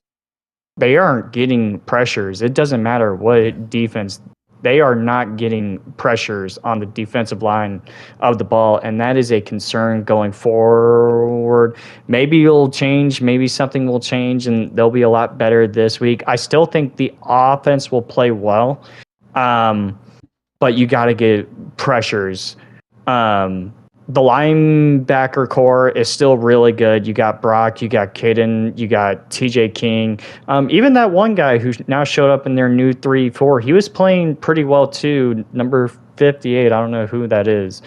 they aren't getting pressures. It doesn't matter what defense. They are not getting pressures on the defensive line of the ball, and that is a concern going forward. Maybe it'll change. Maybe something will change, and they'll be a lot better this week. I still think the offense will play well, but you got to get pressures. The linebacker core is still really good. You got Brock, you got Caden, you got TJ King. Even that one guy who now showed up in their new 3-4, he was playing pretty well too. Number 58, I don't know who that is.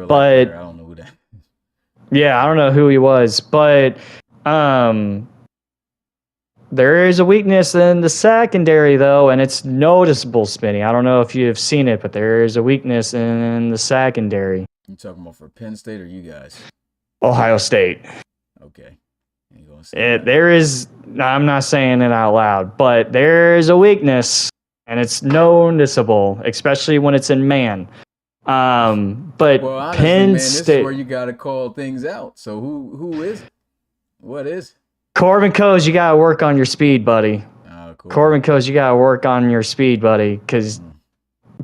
But I don't know who that is. Yeah, I don't know who he was. But there is a weakness in the secondary, though, and it's noticeable, Spinny. I don't know if you have seen it, but there is a weakness in the secondary. You talking about for Penn State or you guys? Ohio State. Okay. There is, I'm not saying it out loud, but there is a weakness, and it's noticeable, especially when it's in man. But well, honestly, Penn State, this is where you got to call things out. So who is it? What is it? Corbin Coes, you got to work on your speed, buddy. Oh, cool. Corbin Coes, you got to work on your speed, buddy, because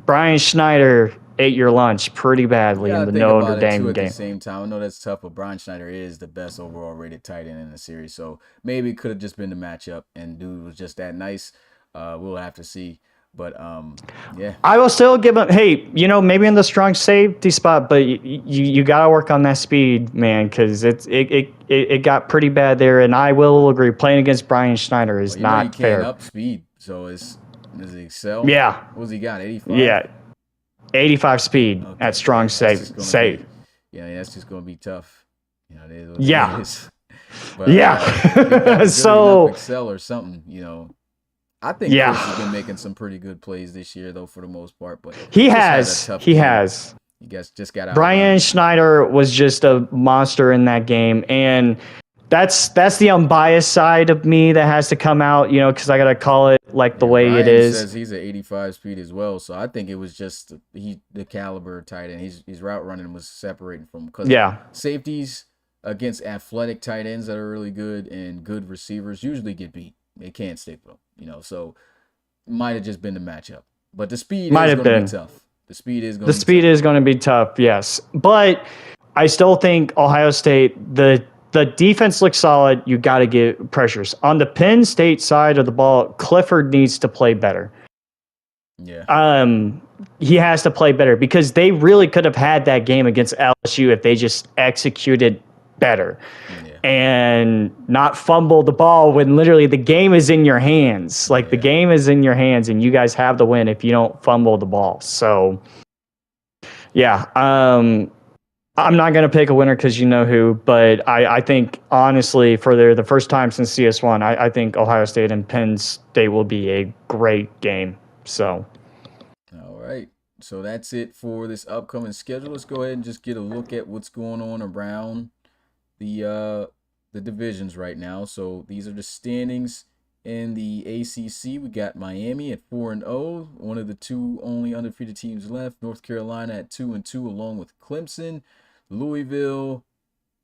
Brian Schneider ate your lunch pretty badly in the Notre Dame game. At the same time, I know that's tough, but Brian Schneider is the best overall rated tight end in the series, so maybe it could have just been the matchup, and dude was just that nice. We'll have to see, but yeah. I will still give him. Hey, maybe in the strong safety spot, but you got to work on that speed, man, because it got pretty bad there, and I will agree. Playing against Brian Schneider is not fair. Can't up speed, so does he excel? Yeah. What's he got? 85. Yeah. 85 speed at strong safe. Yeah, that's just going to be tough. Yeah. But, yeah. So excel or something, I think Chris has been making some pretty good plays this year, though, for the most part. But he has. He just got out. Brian Schneider was just a monster in that game, and that's the unbiased side of me that has to come out, because I got to call it the way Brian it is. Says he's at 85 speed as well, so I think it was just the caliber tight end. His route running was separating from safeties against athletic tight ends that are really good and good receivers usually get beat. They can't stick with them, so might have just been the matchup. But the speed is going to be tough. The speed is going to be tough, yes. But I still think Ohio State, the defense looks solid. You got to get pressures. On the Penn State side of the ball, Clifford needs to play better. Yeah. He has to play better because they really could have had that game against LSU if they just executed better and not fumble the ball when literally the game is in your hands. The game is in your hands and you guys have the win if you don't fumble the ball. So, yeah. I'm not going to pick a winner because you know who, but I think, honestly, for the first time since CS1, I think Ohio State and Penn State will be a great game. So, all right. So that's it for this upcoming schedule. Let's go ahead and just get a look at what's going on around the divisions right now. So these are the standings in the ACC. We got Miami at 4-0, one of the two only undefeated teams left. North Carolina at 2-2, along with Clemson. Louisville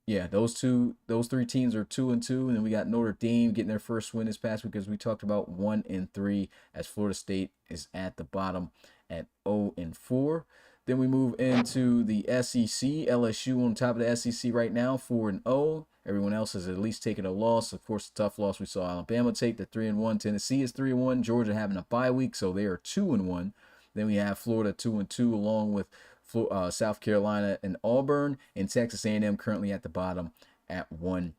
Yeah, those three teams are 2-2, and then we got Notre Dame getting their first win this past week, as we talked about, 1-3, as Florida State is at the bottom at 0-4. Then we move into the SEC. LSU on top of the SEC right now, 4-0. Everyone else has at least taken a loss. Of course, the tough loss we saw Alabama take, the 3-1. Tennessee is 3-1. Georgia having a bye week, so they are 2-1. Then we have Florida 2-2, along with South Carolina and Auburn, and Texas A&M currently at the bottom at 1-3.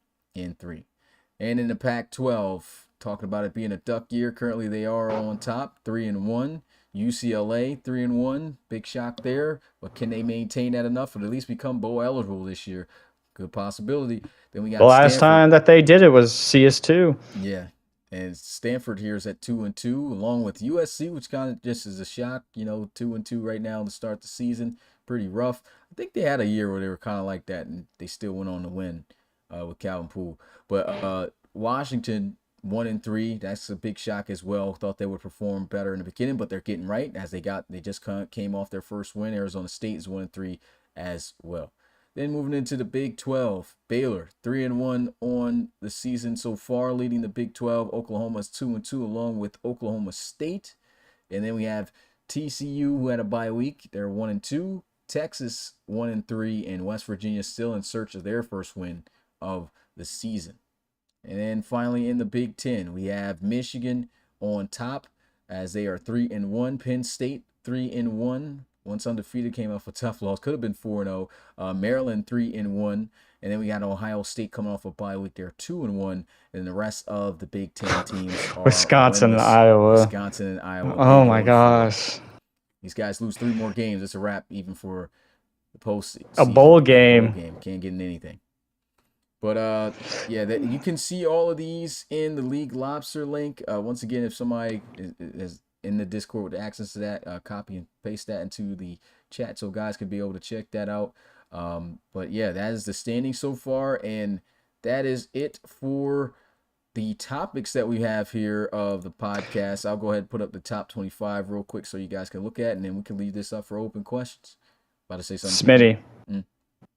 And in the Pac-12, talking about it being a duck year, currently they are on top, 3-1. UCLA 3-1, big shock there, but can they maintain that enough or at least become bowl eligible this year? Good possibility. Then we got The last Stanford. time that they did it was CS2. Yeah. And Stanford here is at 2-2, along with USC, which kind of just is a shock. 2-2 right now to start the season. Pretty rough. I think they had a year where they were kind of like that, and they still went on to win with Calvin Poole. But Washington 1-3, that's a big shock as well. Thought they would perform better in the beginning, but they're getting right as they just came off their first win. Arizona State is 1-3 as well. Then moving into the Big 12, Baylor 3-1 on the season so far, leading the Big 12. Oklahoma is 2-2, along with Oklahoma State. And then we have TCU, who had a bye week. They're 1-2. Texas 1-3, and West Virginia still in search of their first win of the season. And then finally in the Big 10, we have Michigan on top as they are 3-1. Penn State 3-1. Once undefeated, came off a tough loss. Could have been 4-0. Maryland 3-1. And then we got Ohio State coming off a bye week. They're 2-1. And the rest of the Big 10 teams are Wisconsin and winless. Iowa. Wisconsin and Iowa. Oh my gosh. These guys lose 3 more games. It's a wrap even for the postseason. A bowl game. Can't get in anything. But you can see all of these in the League Lobster link. Once again, if somebody is in the Discord with access to that, copy and paste that into the chat so guys can be able to check that out. But yeah, that is the standing so far, and that is it for the topics that we have here of the podcast. I'll go ahead and put up the top 25 real quick so you guys can look at it, and then we can leave this up for open questions. About to say something. Smitty.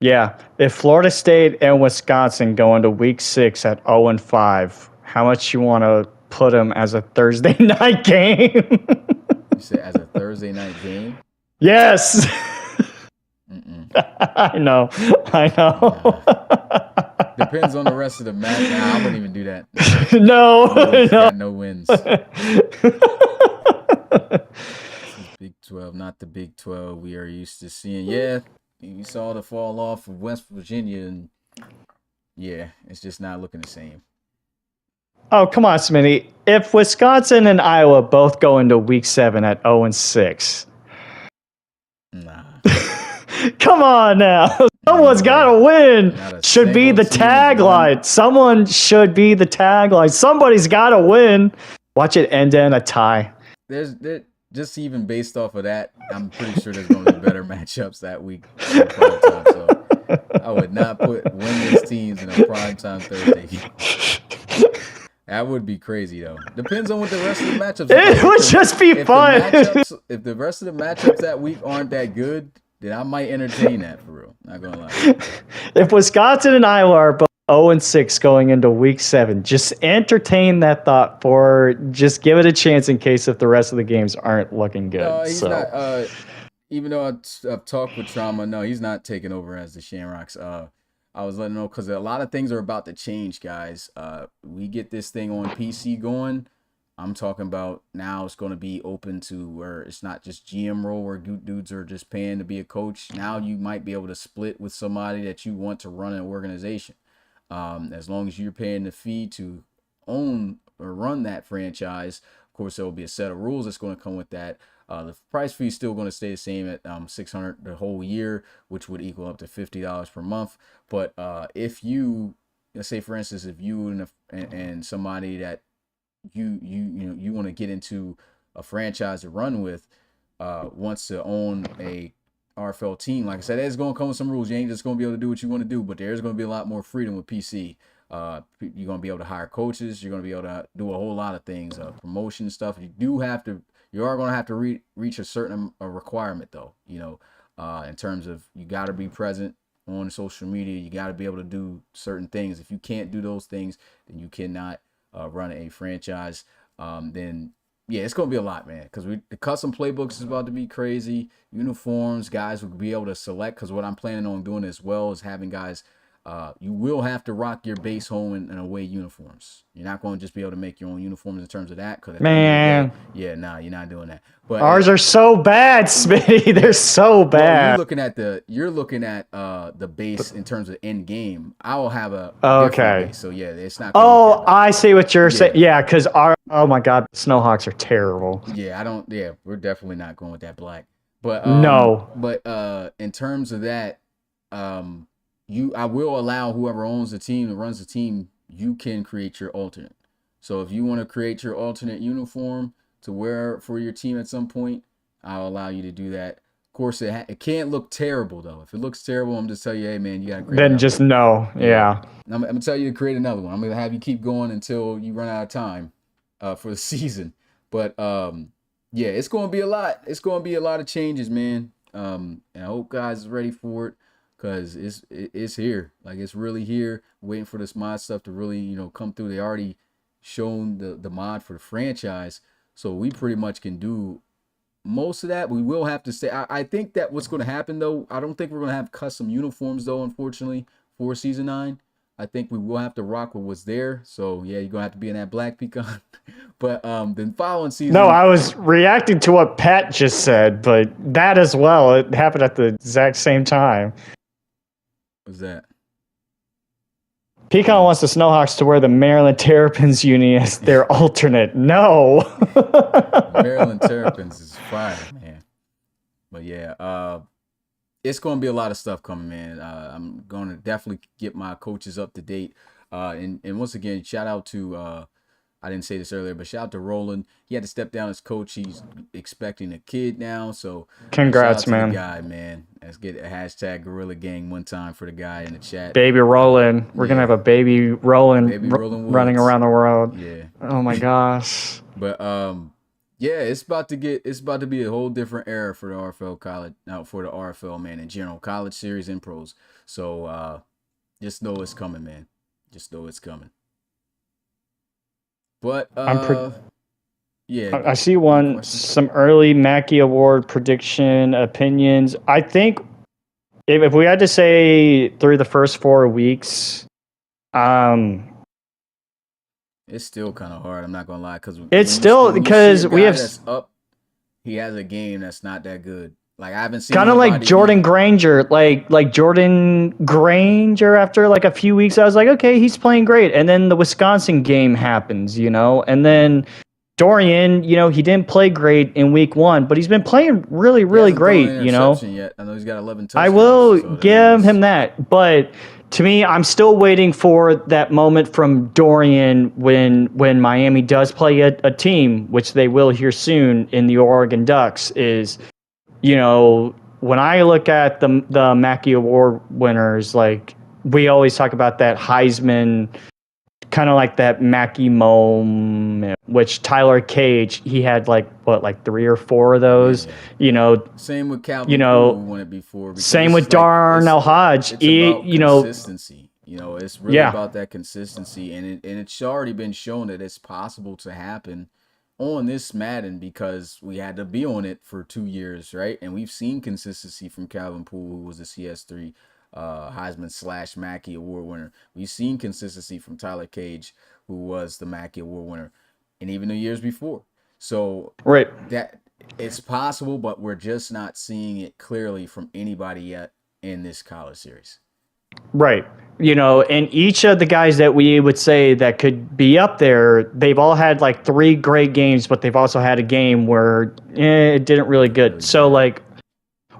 Yeah. If Florida State and Wisconsin go into week 6 at 0-5, how much you want to put them as a Thursday night game? You said as a Thursday night game? Yes. I know. Depends on the rest of the match. Nah, I wouldn't even do that. No. Got no wins. Big 12, not the Big 12 we are used to seeing. Yeah, you saw the fall off of West Virginia, and yeah, it's just not looking the same. Oh, come on, Smitty. If Wisconsin and Iowa both go into week 7 at 0-6. Nah. Come on now. Someone's got to win. Should be the tagline. Someone should be the tagline. Somebody's got to win. Watch it end in a tie. There's just even based off of that, I'm pretty sure there's going to be better matchups that week. Primetime, so I would not put winless teams in a primetime Thursday game. That would be crazy, though. Depends on what the rest of the matchups are. It would just be fun. If the rest of the matchups that week aren't that good, then I might entertain that, for real. Not going to lie. If Wisconsin and Iowa are both 0-6 going into week 7, just entertain that thought for just give it a chance in case if the rest of the games aren't looking good. No, he's not. Even though I've talked with Trauma, no, he's not taking over as the Shamrocks. I was letting know because a lot of things are about to change, guys. We get this thing on PC going. I'm talking about now it's going to be open to where it's not just GM role where dudes are just paying to be a coach. Now you might be able to split with somebody that you want to run an organization. As long as you're paying the fee to own or run that franchise, of course, there will be a set of rules that's going to come with that. The price fee is still going to stay the same at $600 the whole year, which would equal up to $50 per month. But if you, let's say, for instance, if you and somebody that you want to get into a franchise to run with wants to own a RFL team, like I said, it's going to come with some rules. You ain't just going to be able to do what you want to do, but there's going to be a lot more freedom with PC. You're going to be able to hire coaches. You're going to be able to do a whole lot of things, promotion stuff. You are going to have to reach a certain requirement, though, in terms of you got to be present on social media. You got to be able to do certain things. If you can't do those things, then you cannot run a franchise. Then yeah, it's gonna be a lot, man. Because the custom playbooks is about to be crazy. Uniforms, guys will be able to select. Because what I'm planning on doing as well is having guys. You will have to rock your base home and away uniforms. You're not going to just be able to make your own uniforms in terms of that. Cause Man, yeah, nah, you're not doing that. But ours are so bad, Smitty. They're so bad. Well, you're looking at the base in terms of end game. I will have a okay base, so yeah, it's not. I see what you're saying. Yeah, because oh my God, the Snowhawks are terrible. Yeah, I don't. Yeah, we're definitely not going with that black. But no. But in terms of that, I will allow whoever owns the team and runs the team, you can create your alternate. So if you want to create your alternate uniform to wear for your team at some point, I'll allow you to do that. Of course, it can't look terrible, though. If it looks terrible, I'm just telling you, hey, man, you got to create Then just no. Yeah. I'm going to tell you to create another one. I'm going to have you keep going until you run out of time for the season. But, yeah, it's going to be a lot. It's going to be a lot of changes, man. And I hope guys are ready for it. Because it's here. Like, it's really here. Waiting for this mod stuff to really, come through. They already shown the mod for the franchise. So we pretty much can do most of that. We will have to say, I think that what's going to happen, though, I don't think we're going to have custom uniforms, though, unfortunately, for Season 9. I think we will have to rock with what's there. So, yeah, you're going to have to be in that black pecan. But then following season... No, I was reacting to what Pat just said, but that as well, it happened at the exact same time. What's that? Pecan wants the Snowhawks to wear the Maryland Terrapins uni as their alternate. No. Maryland Terrapins is fire, man. But yeah, it's going to be a lot of stuff coming, man. I'm going to definitely get my coaches up to date. And once again, shout out to I didn't say this earlier, but shout out to Roland. He had to step down as coach. He's expecting a kid now, so congrats, man. The guy, man. Let's get a hashtag Gorilla Gang one time for the guy in the chat. Baby Roland. We're gonna have a baby Roland, running around the world. Yeah. Oh my gosh. But yeah, it's about to be a whole different era for the RFL college, for the RFL, man, in general, college series and pros. So just know it's coming, man. Just know it's coming. But yeah, I see some early Mackey Award prediction opinions. I think if we had to say through the first 4 weeks, it's still kind of hard. I'm not gonna lie, because we have up. He has a game that's not that good. Like, I haven't seen kind of like Jordan Granger, like Jordan Granger. After like a few weeks, I was like, okay, he's playing great. And then the Wisconsin game happens, and then Dorian, he didn't play great in week 1, but he's been playing really, really great. Yet. I know he's got 11 touchdowns. I will give him that, but to me, I'm still waiting for that moment from Dorian when Miami does play a team, which they will here soon in the Oregon Ducks. Is when I look at the Mackey Award winners, like we always talk about that Heisman, kind of like that Mackey moment, which Tyler Cage, he had like 3 or 4 of those. Yeah. Same with Calvin. Who won it before. Same with Darnell Hodge. It's about consistency. It's really about that consistency, and it's already been shown that it's possible to happen on this Madden because we had to be on it for 2 years, right? And we've seen consistency from Calvin Poole, who was the CS3 Heisman / Mackey Award winner. We've seen consistency from Tyler Cage, who was the Mackey Award winner, and even the years before. So that it's possible, but we're just not seeing it clearly from anybody yet in this college series. Right. And each of the guys that we would say that could be up there, they've all had like 3 great games, but they've also had a game where it didn't really good. So like,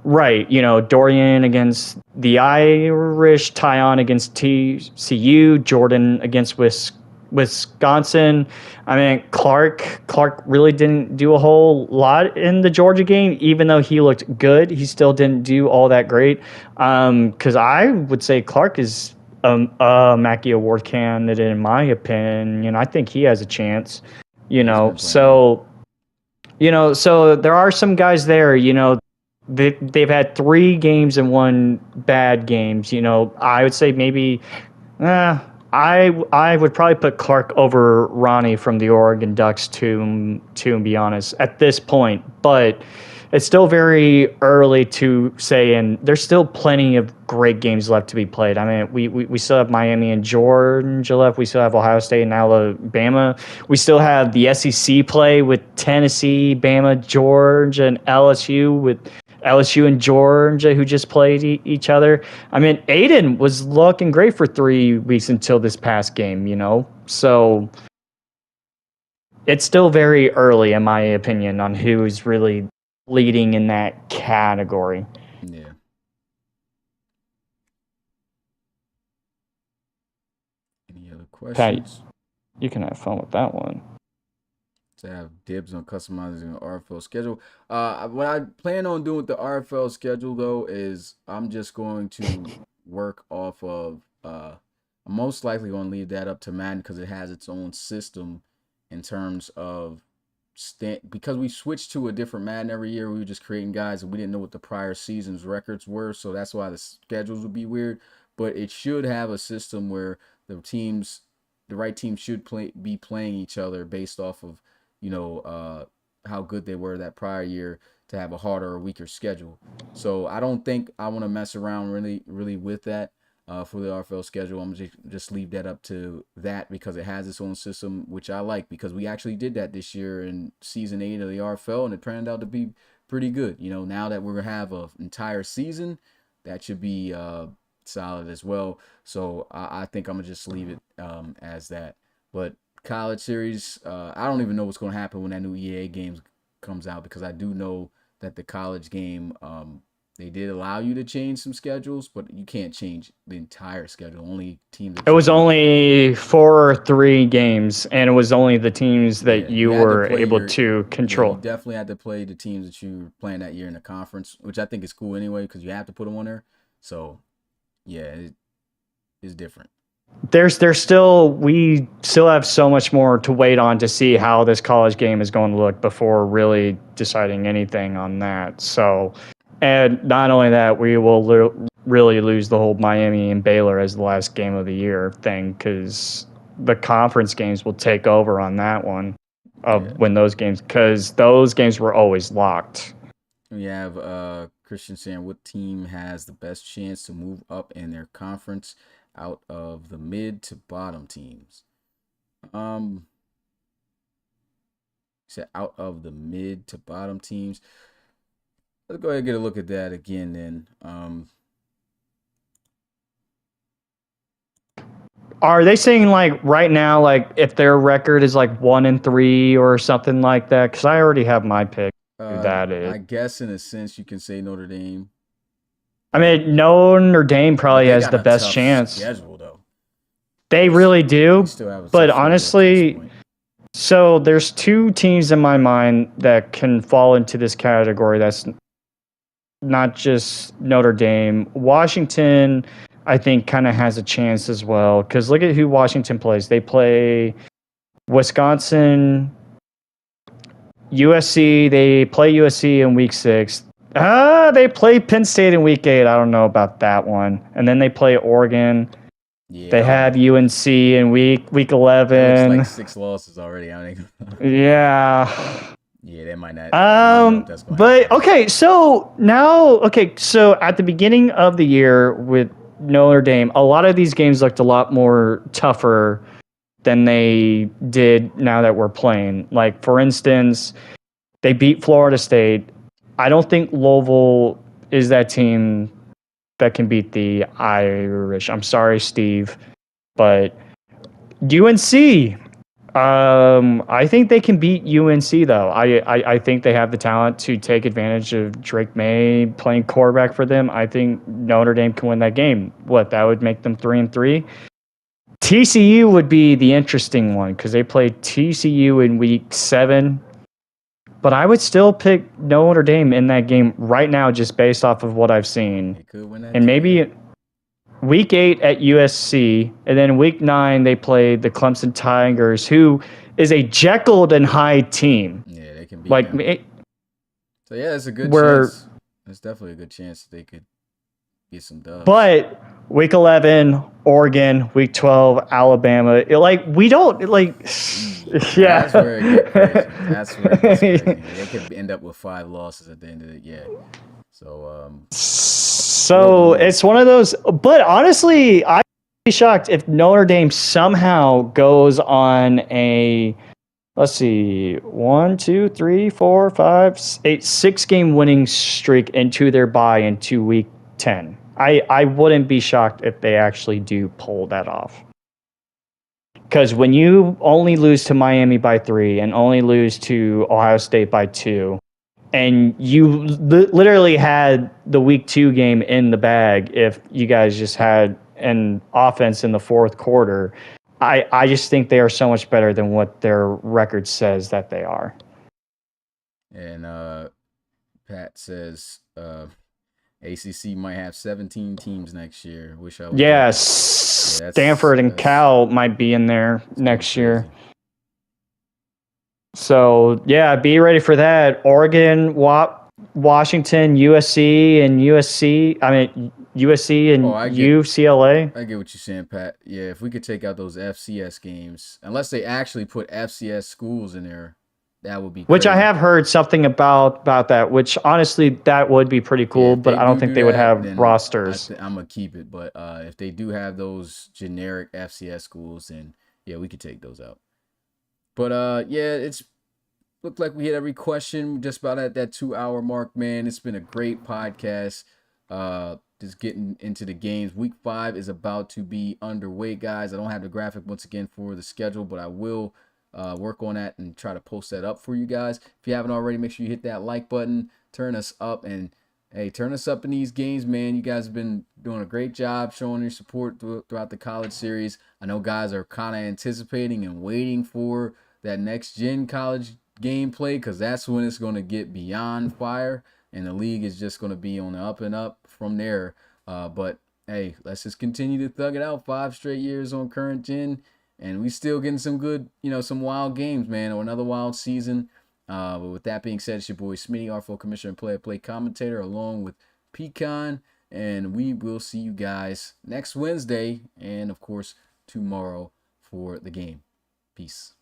right, Dorian against the Irish, Tyon against TCU, Jordan against Wisconsin. I mean, Clark really didn't do a whole lot in the Georgia game, even though he looked good. He still didn't do all that great. Because I would say Clark is a Mackey Award candidate, in my opinion. I think he has a chance. So there are some guys there. they've had 3 games and 1 bad games. I would say maybe I would probably put Clark over Ronnie from the Oregon Ducks to be honest at this point, but it's still very early to say, and there's still plenty of great games left to be played. I mean, we still have Miami and Georgia left. We still have Ohio State and Alabama. We still have the SEC play with Tennessee, Bama, Georgia, and LSU with LSU and Georgia who just played each other. I mean, Aiden was looking great for 3 weeks until this past game, So it's still very early, in my opinion, on who's really leading in that category. Yeah. Any other questions? Pat, you can have fun with that one. To have dibs on customizing the RFL schedule. What I plan on doing with the RFL schedule though is I'm just going to work off of. I'm most likely going to leave that up to Madden because it has its own system in terms of because we switched to a different Madden every year. We were just creating guys and we didn't know what the prior season's records were, so that's why the schedules would be weird. But it should have a system where the right teams should be playing each other based off of how good they were that prior year to have a harder or weaker schedule. So I don't think I want to mess around really with that for the RFL schedule. I'm just leave that up to that because it has its own system, which I like because we actually did that this year in season 8 of the RFL and it turned out to be pretty good. Now that we're going to have an entire season, that should be solid as well. So I think I'm going to just leave it as that. But college series, I don't even know what's going to happen when that new EA game comes out because I do know that the college game, they did allow you to change some schedules, but you can't change the entire schedule. Only teams. It was only 4 or 3 games, and it was only the teams that you were able to control. Yeah, you definitely had to play the teams that you were playing that year in the conference, which I think is cool anyway because you have to put them on there. So, yeah, it is different. We still have so much more to wait on to see how this college game is going to look before really deciding anything on that. So, and not only that, we will really lose the whole Miami and Baylor as the last game of the year thing because the conference games will take over on that one when those games, because those games were always locked. We have Christian saying, what team has the best chance to move up in their conference out of the mid to bottom teams? He said out of the mid to bottom teams. Let's go ahead and get a look at that again then. Are they saying like right now, like if their record is like 1-3 or something like that? Because I already have my pick. That is, I guess in a sense you can say Notre Dame. I mean, Notre Dame probably has the best chance. Schedule, though. They really do. But honestly, so there's 2 teams in my mind that can fall into this category. That's not just Notre Dame. Washington, I think, kind of has a chance as well. Because look at who Washington plays. They play Wisconsin, USC. They play USC in week 6. They play Penn State in week 8. I don't know about that one. And then they play Oregon. Yeah. They have UNC in week 11. Looks like 6 losses already. I think. Yeah. Yeah, they might not. But okay, so at the beginning of the year with Notre Dame, a lot of these games looked a lot more tougher than they did now that we're playing. Like, for instance, they beat Florida State. I don't think Louisville is that team that can beat the Irish. I'm sorry, Steve. But UNC, I think they can beat UNC, though. I think they have the talent to take advantage of Drake May playing quarterback for them. I think Notre Dame can win that game. That would make them 3-3. TCU would be the interesting one because they played TCU in week 7. But I would still pick Notre Dame in that game right now just based off of what I've seen. They could win that and maybe week 8 at USC, and then week 9 they played the Clemson Tigers, who is a Jekyll and Hyde team. Yeah, they can beat like them. So yeah, it's a good chance. There's definitely a good chance that they could get some dubs. But week 11, Oregon. Week 12, Alabama. We don't like. Yeah. That's where it gets crazy. That's where it gets crazy. They could end up with 5 losses at the end of it. Yeah. So It's one of those. But honestly, I'd be shocked if Notre Dame somehow goes on a, let's see, 1, 2, 3, 4, 5, 8, 6-game winning streak into their bye into week 10. I wouldn't be shocked if they actually do pull that off. Because when you only lose to Miami by 3 and only lose to Ohio State by 2, and you literally had the week 2 game in the bag if you guys just had an offense in the fourth quarter, I just think they are so much better than what their record says that they are. And Pat says ACC might have 17 teams next year. Wish I was. Yes, Stanford and Cal might be in there next year. So, yeah, be ready for that. Oregon, Washington, USC and UCLA. I get what you're saying, Pat. Yeah, if we could take out those FCS games, unless they actually put FCS schools in there, that would be crazy. Which I have heard something about that, which honestly, that would be pretty cool, yeah, but I don't think they would have rosters. I'm going to keep it, but if they do have those generic FCS schools, then, yeah, we could take those out. But, yeah, it's looked like we hit every question just about at that 2-hour mark, man. It's been a great podcast. Just getting into the games. Week 5 is about to be underway, guys. I don't have the graphic once again for the schedule, but I will work on that and try to post that up for you guys. If you haven't already, make sure you hit that like button, turn us up, and hey, turn us up in these games, man. You guys have been doing a great job showing your support throughout the college series. I know guys are kind of anticipating and waiting for that next gen college gameplay, because that's when it's going to get beyond fire, and the league is just going to be on the up and up from there. But hey, let's just continue to thug it out. 5 straight years on current gen, and we still getting some good, some wild games, man, or another wild season. But with that being said, it's your boy Smitty, our full commissioner and play-by-play commentator, along with Pecan, and we will see you guys next Wednesday, and of course tomorrow for the game. Peace.